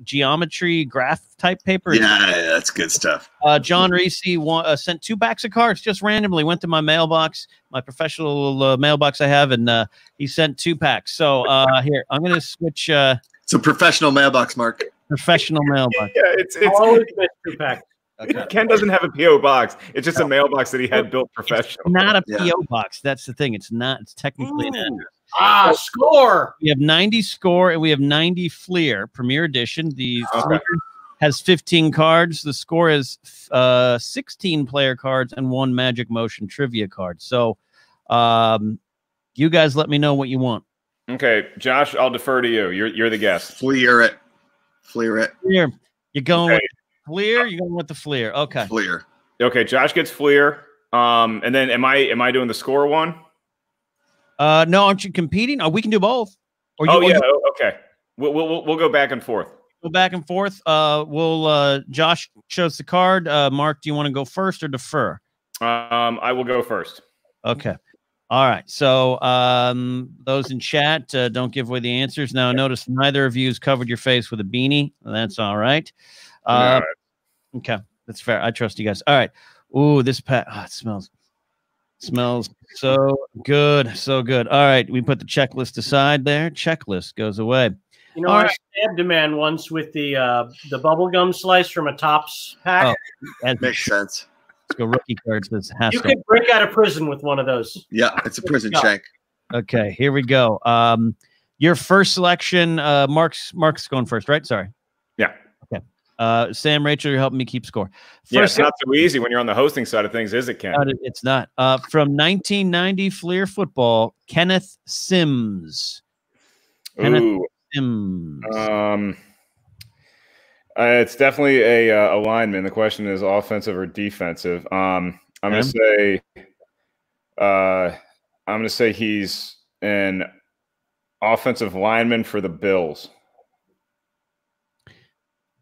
geometry graph type paper. Yeah, that's good stuff. John Reese sent 2 packs of cards just randomly. Went to my mailbox, my professional mailbox I have, and he sent 2 packs. So here, I'm going to switch. It's a professional mailbox, Mark. Professional mailbox. Yeah, it's always been 2 pack. Okay. Ken doesn't have a P.O. box. It's just a mailbox that he had built professional. Not a P.O. box. That's the thing. It's not. It's technically an address. Score. We have 90 Score and we have 90 Fleer Premier Edition. The Fleer has 15 cards. The Score has 16 player cards and 1 Magic Motion trivia card. So you guys let me know what you want. Okay, Josh, I'll defer to you. You're the guest. Fleer it. Fleer. You're going with Fleer. You're going with the Fleer. Okay. Fleer. Okay, Josh gets Fleer. And then am I doing the Score one? No, aren't you competing? We can do both. Or okay. We'll go back and forth. Go back and forth. Josh shows the card. Mark, do you want to go first or defer? I will go first. Okay. All right. So those in chat, don't give away the answers. Now, notice neither of you has covered your face with a beanie. That's all right. Okay. That's fair. I trust you guys. All right. Ooh, this pack. Oh, it smells so good. So good. All right. We put the checklist aside there. Checklist goes away. You know, I stabbed a man once with the bubblegum slice from a Topps pack. Oh, that makes sense. Let's go rookie cards. You could break out of prison with one of those. Yeah, it's a prison shank. Okay, here we go. Your first selection, Mark's going first, right? Sorry. Yeah. Okay. Sam, Rachel, you're helping me keep score. It's not so easy when you're on the hosting side of things, is it, Ken? It's not. From 1990 Fleer football, Kenneth Sims. Ooh. Sims. It's definitely a lineman. The question is offensive or defensive. I'm gonna say he's an offensive lineman for the Bills.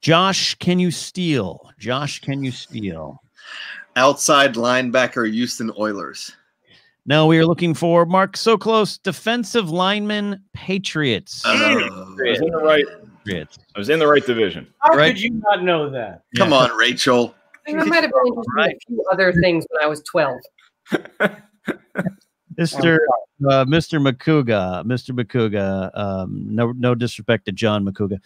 Josh, can you steal? Josh, can you steal? Outside linebacker, Houston Oilers. No, we are looking for Mark. So close. Defensive lineman, Patriots. I was in the right. I was in the right division. How could you not know that? Come on, Rachel. I might have been interested in a few other things when I was 12. Mr. Makuga. No disrespect to John Makuga.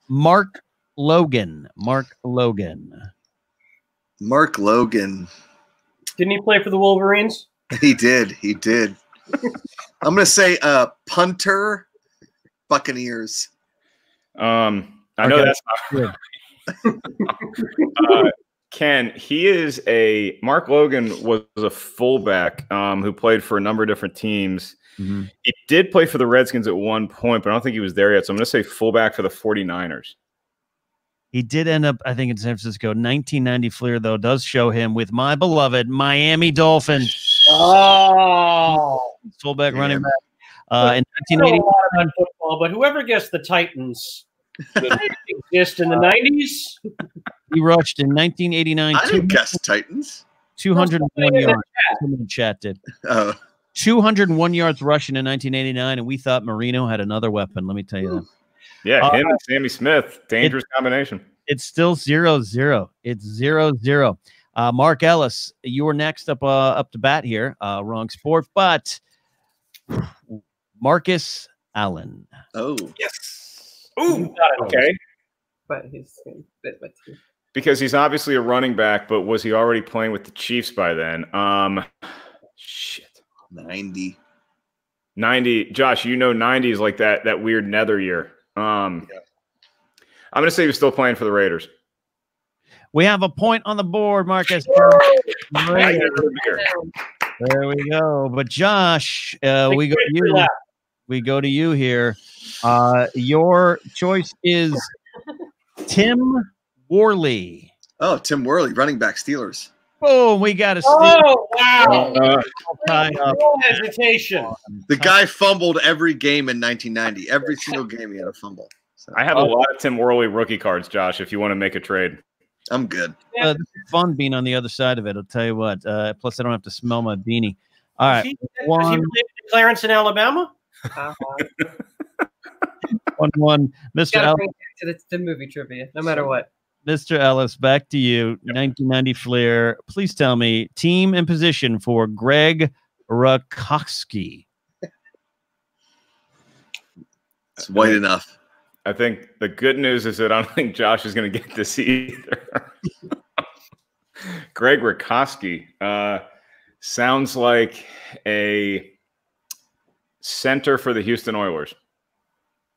Mark Logan. Mark Logan. Didn't he play for the Wolverines? He did. I'm going to say punter, Buccaneers. I know that's not good. Ken, Mark Logan was a fullback who played for a number of different teams. Mm-hmm. He did play for the Redskins at one point, but I don't think he was there yet. So I'm going to say fullback for the 49ers. He did end up, I think, in San Francisco. 1990 Fleer, though, does show him with my beloved Miami Dolphins. Oh, fullback, running back. In I know a lot about football, but whoever guessed the Titans didn't exist in the 90s. He rushed in 1989. I didn't guess Titans. 201 yards. Someone in chat did. Oh. 201 yards rushing in 1989, and we thought Marino had another weapon. Let me tell you that. Yeah, him and Sammy Smith. Dangerous combination. It's still 0-0. It's 0-0. Mark Ellis, you were next up to bat here. Wrong sport, but Marcus Allen. Oh. Yes. Ooh, okay. But he's because he's obviously a running back, but was he already playing with the Chiefs by then? Shit. 90. 90. Josh, 90 is like that weird nether year. I'm going to say he was still playing for the Raiders. We have a point on the board, Marcus. There we go. But Josh, we go to you. We go to you here. Your choice is Tim Worley. Oh, Tim Worley, running back, Steelers. Oh, we got a steal. Oh, wow. No hesitation. The guy fumbled every game in 1990. Every single game he had a fumble. So. I have a lot of Tim Worley rookie cards, Josh, if you want to make a trade. I'm good. This is fun being on the other side of it. I'll tell you what. Plus, I don't have to smell my beanie. All right. Has he played Clarence in Alabama? 1-1. Mr. Gotta Ellis. bring it back to the movie trivia, no matter what. Mr. Ellis, back to you. 1990 Fleer. Please tell me team and position for Greg Rakowski. It's white enough. I think the good news is that I don't think Josh is going to get this either. Greg Rakowski sounds like a center for the Houston Oilers.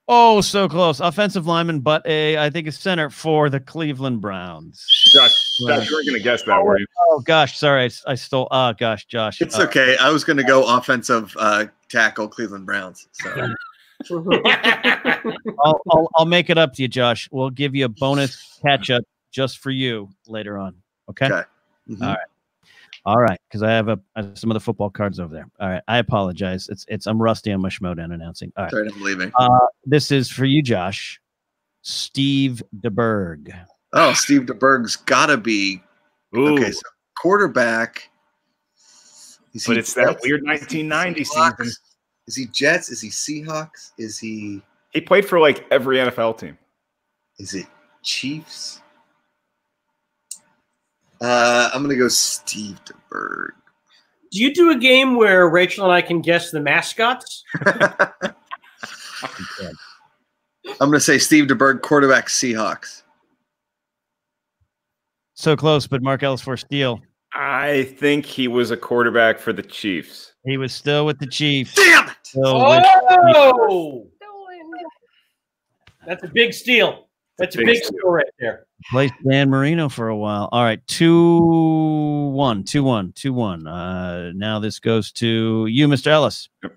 Oh, so close. Offensive lineman, but I think a center for the Cleveland Browns. Josh, you weren't going to guess that, were you? Oh, gosh. Sorry. I stole. Oh, gosh, Josh. It's okay. I was going to go offensive tackle Cleveland Browns. So. I'll make it up to you, Josh. We'll give you a bonus catch up just for you later on. Okay. Mm-hmm. All right. Because I have some of the football cards over there. All right. I apologize. I'm rusty on my Schmodown announcing. All right. Sorry, I'm leaving. This is for you, Josh. Steve DeBerg. Oh, Steve DeBerg's got to be. Ooh. Okay, so quarterback. But it's that weird 1990 season. Is he Jets? Is he Seahawks? Is he? He played for like every NFL team. Is it Chiefs? I'm gonna go Steve DeBerg. Do you do a game where Rachel and I can guess the mascots? I'm gonna say Steve DeBerg, quarterback, Seahawks. So close, but Mark Ellis for steal. I think he was a quarterback for the Chiefs. He was still with the Chiefs. Damn it! Oh! That's a big steal. That's a big steal right there. Played Dan Marino for a while. All right, 2-1. Now this goes to you, Mr. Ellis. Yep.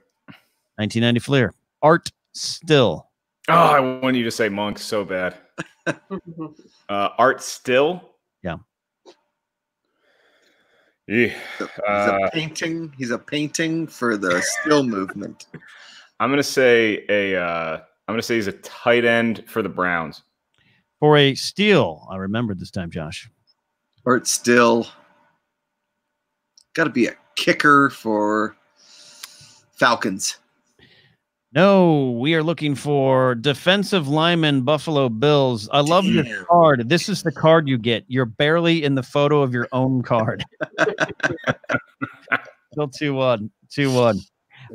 1990 Fleer. Art Still. Oh, I wanted you to say Monk so bad. Art Still? Yeah. Yeah. He's a painting for the still movement. I'm gonna say he's a tight end for the Browns. For a steal, I remembered this time, Josh. Art Still. Got to be a kicker for Falcons. No, we are looking for defensive lineman Buffalo Bills. I love this card. This is the card you get. You're barely in the photo of your own card. Still 2-1. 2-1.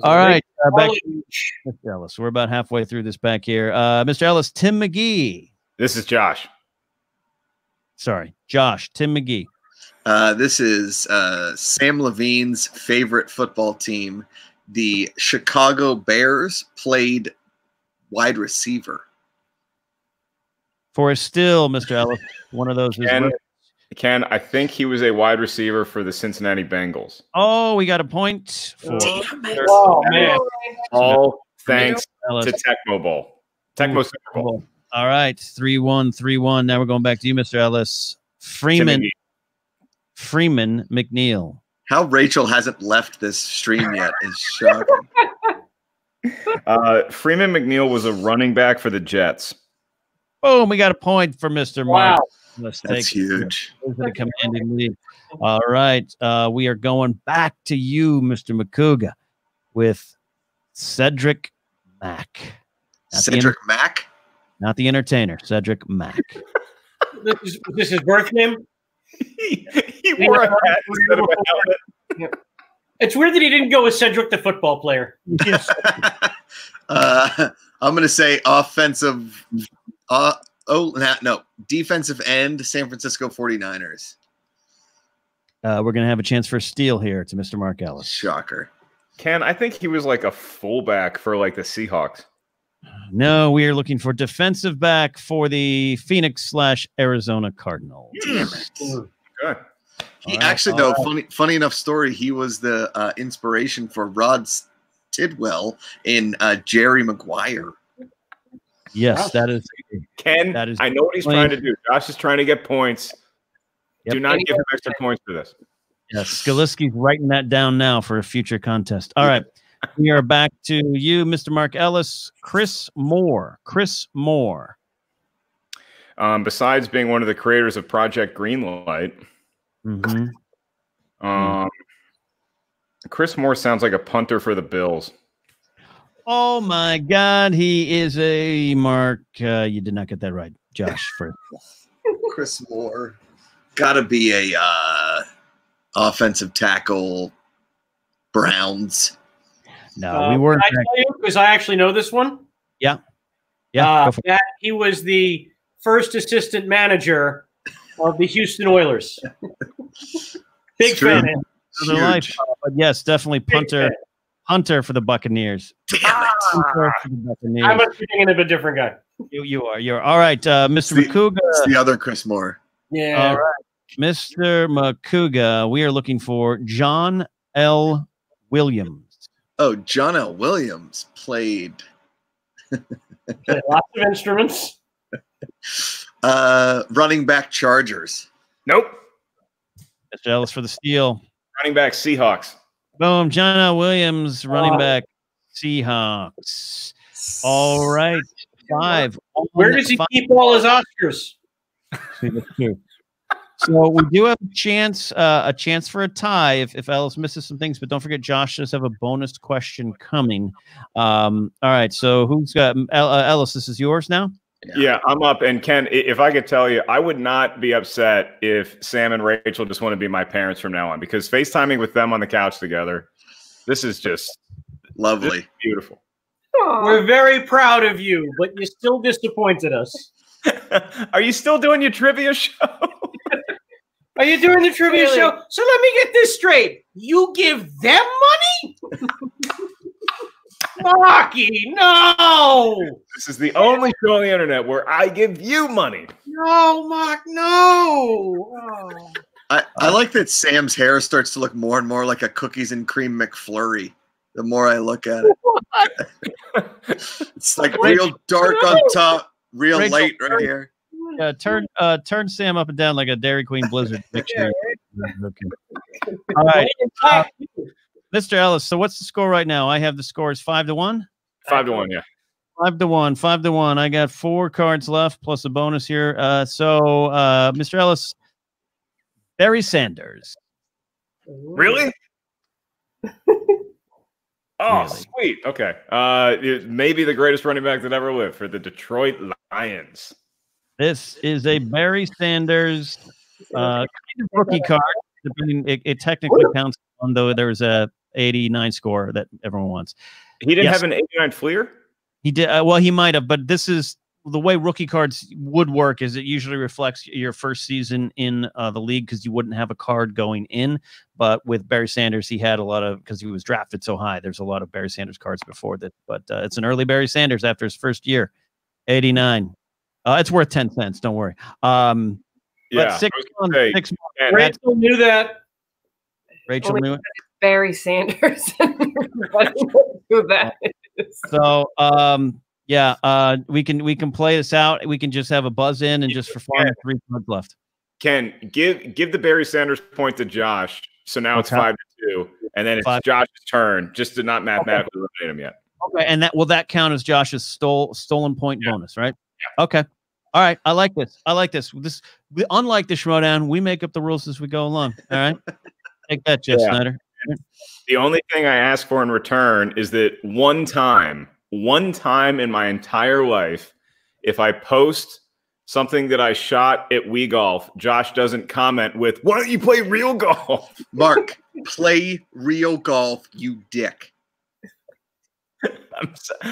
All right. Back to Mr. Ellis. We're about halfway through this back here. Mr. Ellis, Tim McGee. This is Josh. Sorry, Josh. Tim McGee. This is Sam Levine's favorite football team. The Chicago Bears played wide receiver. For a steal, Mr. Ellis, one of those is Ken, I think he was a wide receiver for the Cincinnati Bengals. Oh, we got a point for Oh man! All thanks to Tecmo Bowl. Tecmo Super Bowl. All right, 3-1, 3-1. Now we're going back to you, Mr. Ellis. Freeman McNeil. How Rachel hasn't left this stream yet is shocking. Freeman McNeil was a running back for the Jets. Boom, we got a point for Mr. Wow. Mark. That's huge. The commanding lead. All right, we are going back to you, Mr. McCouga, with Cedric Mack. Cedric Mack? Not the entertainer, Cedric Mack. This is his birth name? He wore a hat instead of a helmet. Yep. It's weird that he didn't go with Cedric, the football player. Yes. I'm going to say offensive. Defensive end, San Francisco 49ers. We're going to have a chance for a steal here to Mr. Mark Ellis. Shocker. Ken, I think he was like a fullback for like the Seahawks. No, we are looking for defensive back for the Phoenix/Arizona Cardinals. Damn it. Good. He actually, though, funny enough story, he was the inspiration for Rod Tidwell in Jerry Maguire. Yes, that is Ken. That is I know what he's trying to do. Josh is trying to get points. Yep. Do not give him extra points for this. Yes, Skaliski's writing that down now for a future contest. All right. We are back to you, Mr. Mark Ellis. Chris Moore. Besides being one of the creators of Project Greenlight, Chris Moore sounds like a punter for the Bills. Oh my God, he is a Mark. You did not get that right, Josh. Chris Moore, gotta be a offensive tackle. Browns. No, we weren't. Can I tell you, because I actually know this one? Yeah. That he was the first assistant manager of the Houston Oilers. Big fan. Life, but yes, definitely punter for the Buccaneers. Damn it. Punter for the Buccaneers. I must be thinking of a different guy. You're all right, Mr. McCouga. It's the other Chris Moore. Yeah. All right, Mr. McCouga. We are looking for John L. Williams. Oh, John L. Williams played Lots of instruments. Running back Chargers. Nope. Mr. Ellis for the steal. Running back Seahawks. Boom. John L. Williams, running back Seahawks. All right. 5. Where does he keep all his Oscars? So we do have a chance for a tie if Ellis misses some things, but don't forget Josh does have a bonus question coming. All right, so who's got Ellis? This is yours now. Yeah, I'm up. And Ken, if I could tell you, I would not be upset if Sam and Rachel just want to be my parents from now on, because FaceTiming with them on the couch together, this is just lovely, this is beautiful. We're very proud of you, but you still disappointed us. Are you still doing your trivia show? Are you doing the trivia show? So let me get this straight. You give them money? Marky, no! This is the only show on the internet where I give you money. No, Mark, no! Oh. I like that Sam's hair starts to look more and more like a cookies and cream McFlurry the more I look at it. It's like real dark on top, real light right here. Turn Sam up and down like a Dairy Queen Blizzard. Make sure. Okay. All right, Mr. Ellis. So what's the score right now? I have the scores 5-1. 5-1, yeah. 5-1. 5-1. I got 4 cards left plus a bonus here. Mr. Ellis, Barry Sanders. Really? Oh, Really? sweet. Okay. Maybe the greatest running back that ever lived for the Detroit Lions. This is a Barry Sanders kind of rookie card. Depending, it technically counts, though there's a 89 score that everyone wants. He didn't have an 89 Fleer? He did. Well, he might have, but this is the way rookie cards would work. Is it usually reflects your first season in the league, because you wouldn't have a card going in. But with Barry Sanders, he had a lot of, because he was drafted so high. There's a lot of Barry Sanders cards before that. But it's an early Barry Sanders after his first year, 89. It's worth 10 cents. Don't worry. Yeah, But 6 months. say, 6 months. man, Rachel knew that. Rachel Only knew it. Barry Sanders. Everybody knows who that is. So, yeah, we can play this out. We can just have a buzz in and just for fun. 3 months left. Ken, give the Barry Sanders point to Josh. So now it's 5-2, and then it's Josh's turn, just to not mathematically eliminate him yet. Okay, and that count as Josh's stolen point bonus, right? Yeah. Okay. All right. I like this. Unlike the Schmodown, we make up the rules as we go along. All right. Take that, Jeff Snyder. The only thing I ask for in return is that one time in my entire life, if I post something that I shot at Wii Golf, Josh doesn't comment with, "Why don't you play real golf?" Mark, play real golf, you dick.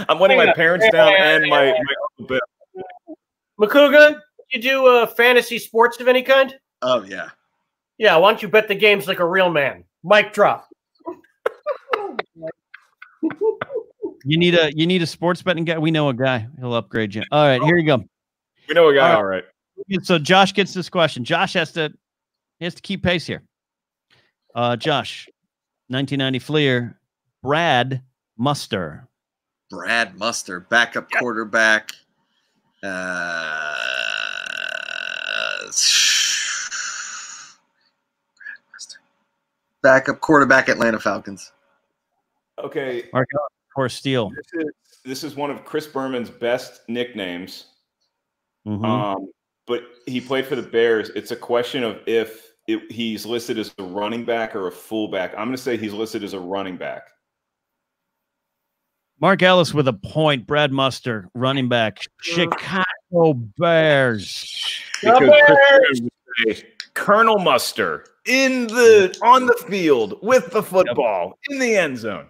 I'm letting my parents down and my Uncle Bill. Makuga, you do fantasy sports of any kind? Oh, yeah. Yeah, why don't you bet the games like a real man? Mic drop. You need a sports betting guy. We know a guy. He'll upgrade you. All right, here you go. We know a guy, all right. So Josh gets this question. Josh has to keep pace here. Josh, 1990 Fleer, Brad Muster. Brad Muster, backup quarterback. Backup quarterback, Atlanta Falcons. Okay. Mark or Steele. This is one of Chris Berman's best nicknames. Mm-hmm. But he played for the Bears. It's a question of if he's listed as a running back or a fullback. I'm going to say he's listed as a running back. Mark Ellis with a point. Brad Muster, running back. Chicago Bears. Because Chris Berman would say, Colonel Muster on the field with the football in the end zone.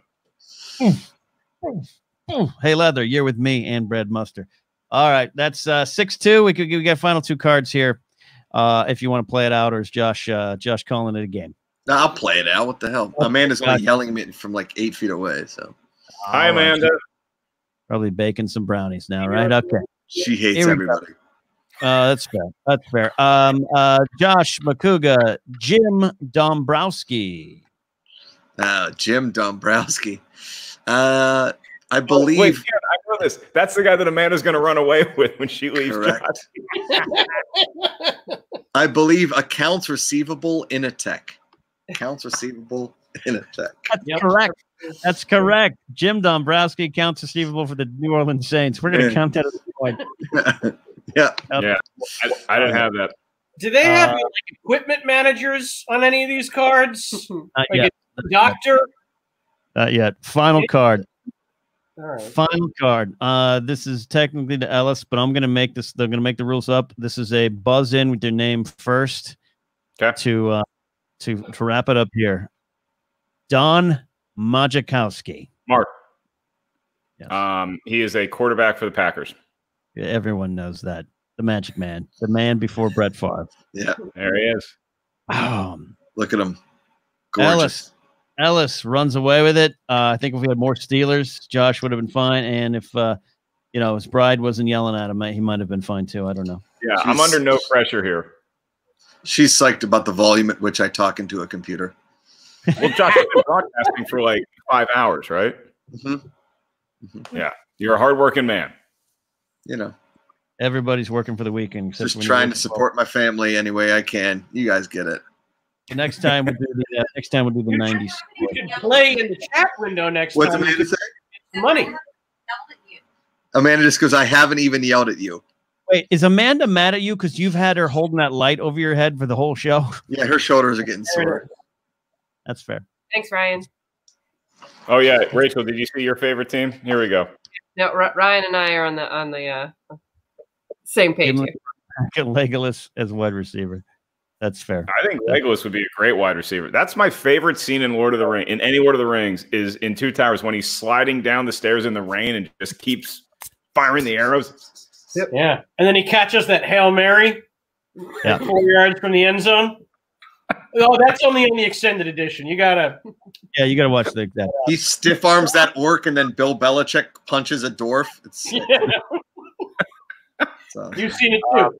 Hey, Leather, you're with me and Brad Muster. All right, that's 6-2. We got final 2 cards here. If you want to play it out, or is Josh calling it a game? No, I'll play it out. What the hell? Amanda's only yelling at me from like 8 feet away. So, hi, Amanda. Probably baking some brownies now, right? Okay. She hates everybody. That's fair. That's fair. Josh Makuga, Jim Dombrowski. Jim Dombrowski. I believe. Wait, yeah, I know this. That's the guy that Amanda's going to run away with when she leaves. Correct. I believe accounts receivable in a tech. Accounts receivable in a tech. That's correct. That's correct. Jim Dombrowski, accounts receivable for the New Orleans Saints. We're going to count that as a point. Yeah. Yeah. I didn't have that. Do they have like equipment managers on any of these cards? Not like yet. a doctor? Not yet. Final card. All right. Final card. This is technically to Ellis, but I'm going to make this. They're going to make the rules up. This is a buzz in with your name first. Okay. To wrap it up here. Don Majakowski. Mark. Yes. He is a quarterback for the Packers. Yeah, everyone knows that. The Magic Man. The man before Brett Favre. Yeah. There he is. Look at him. Gorgeous. Ellis runs away with it. I think if we had more Steelers, Josh would have been fine. And if his bride wasn't yelling at him, he might have been fine too. I don't know. Yeah, I'm under no pressure here. She's psyched about the volume at which I talk into a computer. Well, Josh, you've been broadcasting for like 5 hours, right? Mm-hmm. Mm-hmm. Yeah, you're a hardworking man. You know, everybody's working for the weekend. Just trying to support my family any way I can. You guys get it. Next time we'll do the 90s. You can play in the chat window next What's time. What's Amanda say? Money. Amanda just goes, I haven't even yelled at you. Wait, is Amanda mad at you because you've had her holding that light over your head for the whole show? Yeah, her shoulders are getting sore. That's fair. Thanks, Ryan. Oh yeah, Rachel, did you see your favorite team? Here we go. No, Ryan and I are on the same page. Legolas as wide receiver. That's fair. I think Legolas would be a great wide receiver. That's my favorite scene in Lord of the Rings. In any Lord of the Rings is in Two Towers when he's sliding down the stairs in the rain and just keeps firing the arrows. Yep. Yeah, and then he catches that Hail Mary 4 yards from the end zone. Oh, that's only in the extended edition. You gotta watch that. He stiff arms that orc, and then Bill Belichick punches a dwarf. So. You've seen it too.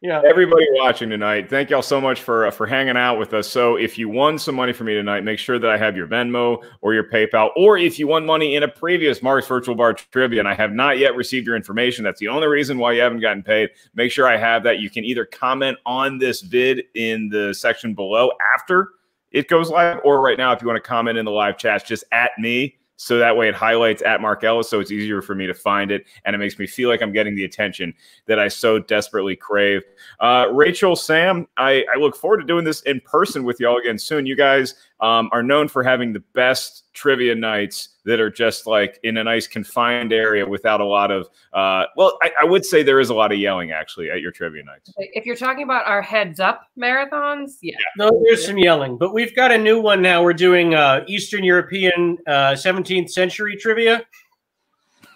Yeah. Everybody watching tonight, thank y'all so much for hanging out with us. So if you won some money for me tonight, make sure that I have your Venmo or your PayPal, or if you won money in a previous Mark's Virtual Bar Trivia and I have not yet received your information, that's the only reason why you haven't gotten paid. Make sure I have that. You can either comment on this vid in the section below after it goes live, or right now if you want to comment in the live chats, just at me. So that way it highlights at Mark Ellis, so it's easier for me to find it, and it makes me feel like I'm getting the attention that I so desperately crave. Rachel, Sam, I look forward to doing this in person with y'all again soon. You guys are known for having the best trivia nights that are just like in a nice confined area without a lot of, well, I would say there is a lot of yelling actually at your trivia nights. If you're talking about our heads up marathons, yeah. No, there's some yelling, but we've got a new one now. We're doing Eastern European 17th century trivia.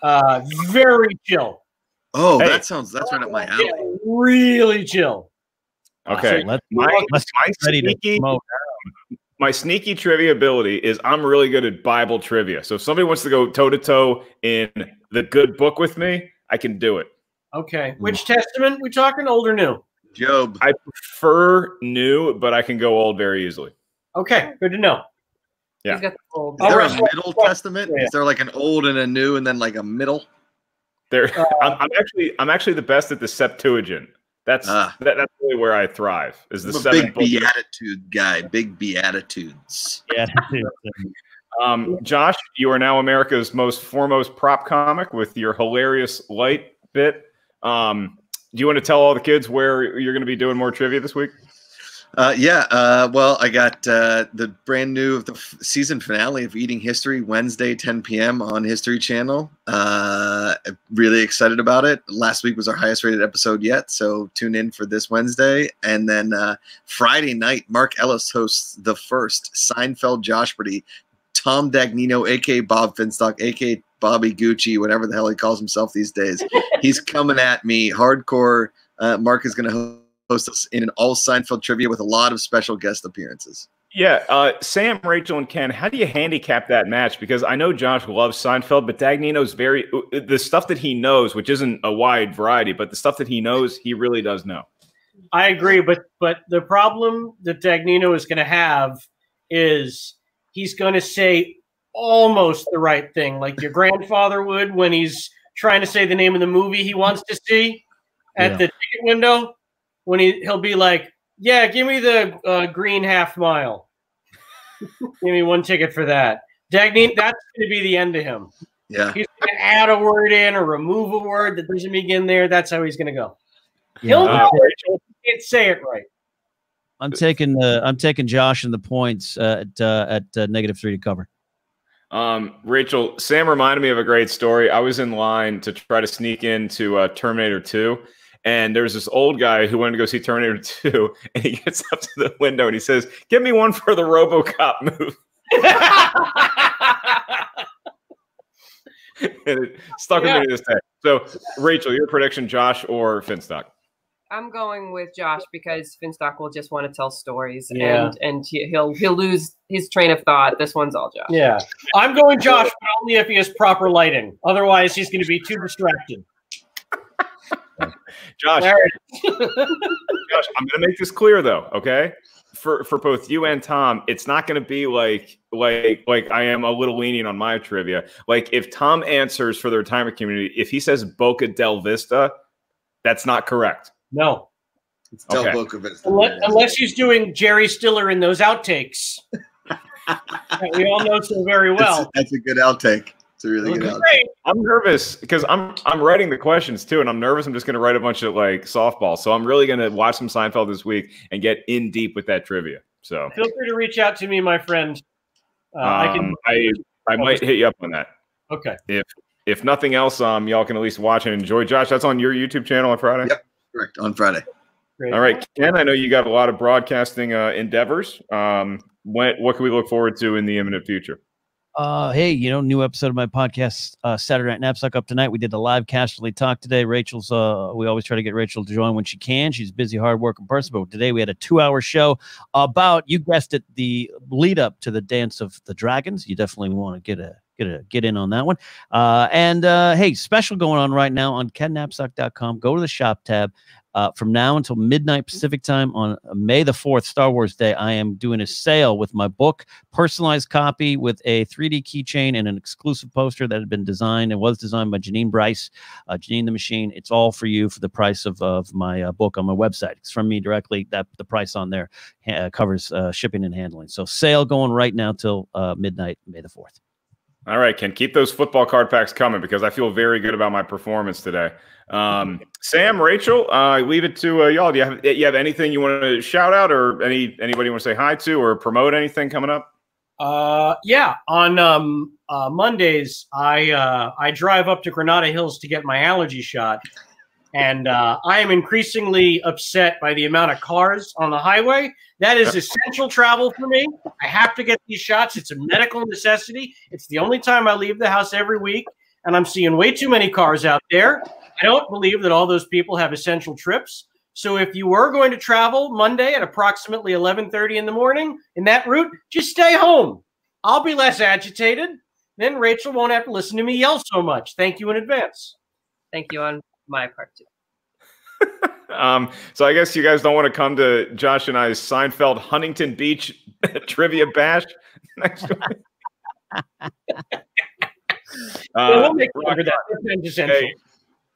Very chill. Oh, Hey. that's right up my alley. Yeah, really chill. Okay, let's ready to smoke. My sneaky trivia ability is I'm really good at Bible trivia. So if somebody wants to go toe-to-toe in the good book with me, I can do it. Okay. Which testament? We talking old or new? Job. I prefer new, but I can go old very easily. Okay. Good to know. Yeah. He's got the old. Is there All a right. middle testament? Yeah. Is there like an old and a new and then like a middle? There, I'm actually the best at the Septuagint. That's really where I thrive. Is the I'm a seven big books. beatitude guy. Big beatitudes. Yeah. Josh, you are now America's most foremost prop comic with your hilarious light bit. Do you want to tell all the kids where you're going to be doing more trivia this week? Well, I got the brand new season finale of Eating History Wednesday, 10 p.m. on History Channel. Really excited about it. Last week was our highest rated episode yet, so tune in for this Wednesday. And then Friday night, Mark Ellis hosts the first Seinfeld Joshpardy. Tom Dagnino, a.k.a. Bob Finstock, a.k.a. Bobby Gucci, whatever the hell he calls himself these days. He's coming at me hardcore. Mark is going to host us in an all Seinfeld trivia with a lot of special guest appearances. Yeah, Sam, Rachel, and Ken, how do you handicap that match? Because I know Josh loves Seinfeld, but Dagnino's the stuff that he knows, which isn't a wide variety, but the stuff that he knows, he really does know. I agree, but the problem that Dagnino is going to have is he's going to say almost the right thing, like your grandfather would when he's trying to say the name of the movie he wants to see at the ticket window. When he'll be like, yeah, give me the green half mile. Give me one ticket for that. Dagnino, that's going to be the end of him. Yeah. He's going to add a word in or remove a word that doesn't begin there. That's how he's going to go. He'll know it. He can't say it right. I'm taking Josh and the points at -3 to cover. Rachel, Sam reminded me of a great story. I was in line to try to sneak into Terminator 2. And there's this old guy who wanted to go see Terminator 2, and he gets up to the window and he says, "Give me one for the RoboCop move." And it stuck with me to this day. So, Rachel, your prediction, Josh or Finstock? I'm going with Josh because Finstock will just want to tell stories, Yeah. and he'll lose his train of thought. This one's all Josh. Yeah. I'm going Josh, but only if he has proper lighting. Otherwise, he's going to be too distracted. Josh, Josh, I'm going to make this clear, though, okay? For both you and Tom, it's not going to be like I am a little lenient on my trivia. Like, if Tom answers for the retirement community, if he says Boca del Vista, that's not correct. no. It's Del Okay. Boca Vista. Unless he's doing Jerry Stiller in those outtakes. That we all know so very well. That's a good outtake. It's a really good outtake. Great. I'm nervous because I'm writing the questions too, and I'm nervous. I'm just going to write a bunch of like softball. So I'm really going to watch some Seinfeld this week and get in deep with that trivia. So Feel free to reach out to me, my friend. I might hit you up on that. Okay. If nothing else, y'all can at least watch and enjoy. Josh, that's on your YouTube channel on Friday. Yep. Correct. On Friday. Great. All right, Ken. I know you got a lot of broadcasting endeavors. What can we look forward to in the imminent future? Hey, new episode of my podcast, Saturday Night Knapsack up tonight. We did the live Casterly Talk today. Rachel's, we always try to get Rachel to join when she can. She's a busy, hard-working person, but today we had a 2-hour show about, you guessed it, the lead up to the Dance of the Dragons. You definitely want to get in on that one. Hey, special going on right now on kenknapsack.com. Go to the shop tab. From now until midnight Pacific time on May the 4th, Star Wars Day, I am doing a sale with my book, personalized copy with a 3D keychain and an exclusive poster that had been designed and was designed by Janine Bryce, Janine the Machine. It's all for you for the price of my book on my website. It's from me directly. That the price on there covers shipping and handling. So sale going right now till midnight, May the 4th. All right, Ken, keep those football card packs coming because I feel very good about my performance today. Sam, Rachel, I leave it to y'all. Do you have anything you want to shout out, or anybody you want to say hi to, or promote anything coming up? Yeah, on Mondays, I drive up to Granada Hills to get my allergy shot, and I am increasingly upset by the amount of cars on the highway. That is essential travel for me. I have to get these shots. It's a medical necessity. It's the only time I leave the house every week, and I'm seeing way too many cars out there. I don't believe that all those people have essential trips. So if you were going to travel Monday at approximately 11:30 in the morning in that route, just stay home. I'll be less agitated. Then Rachel won't have to listen to me yell so much. Thank you in advance. Thank you on my part too. So I guess you guys don't want to come to Josh and I's Seinfeld Huntington Beach trivia bash next week. We'll make room for that. Hey,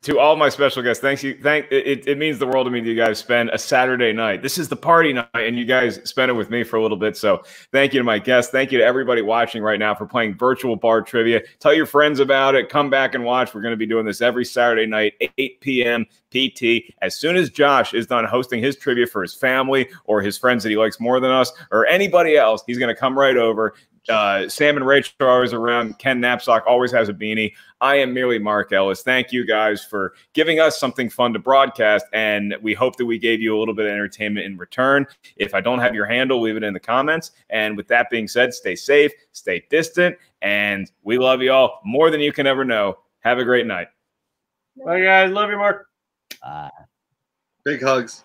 to all my special guests, it means the world to me that you guys spend a Saturday night. This is the party night, and you guys spend it with me for a little bit. So thank you to my guests. Thank you to everybody watching right now for playing virtual bar trivia. Tell your friends about it. Come back and watch. We're going to be doing this every Saturday night, 8 p.m. PT. As soon as Josh is done hosting his trivia for his family or his friends that he likes more than us or anybody else, he's going to come right over. Sam and Rachel are always around. Ken Knapsack always has a beanie. I am merely Mark Ellis. Thank you guys for giving us something fun to broadcast, and we hope that we gave you a little bit of entertainment in return. If I don't have your handle, leave it in the comments. And with that being said, stay safe, stay distant, and we love you all more than you can ever know. Have a great night. Bye, guys. Love you, Mark. Big hugs.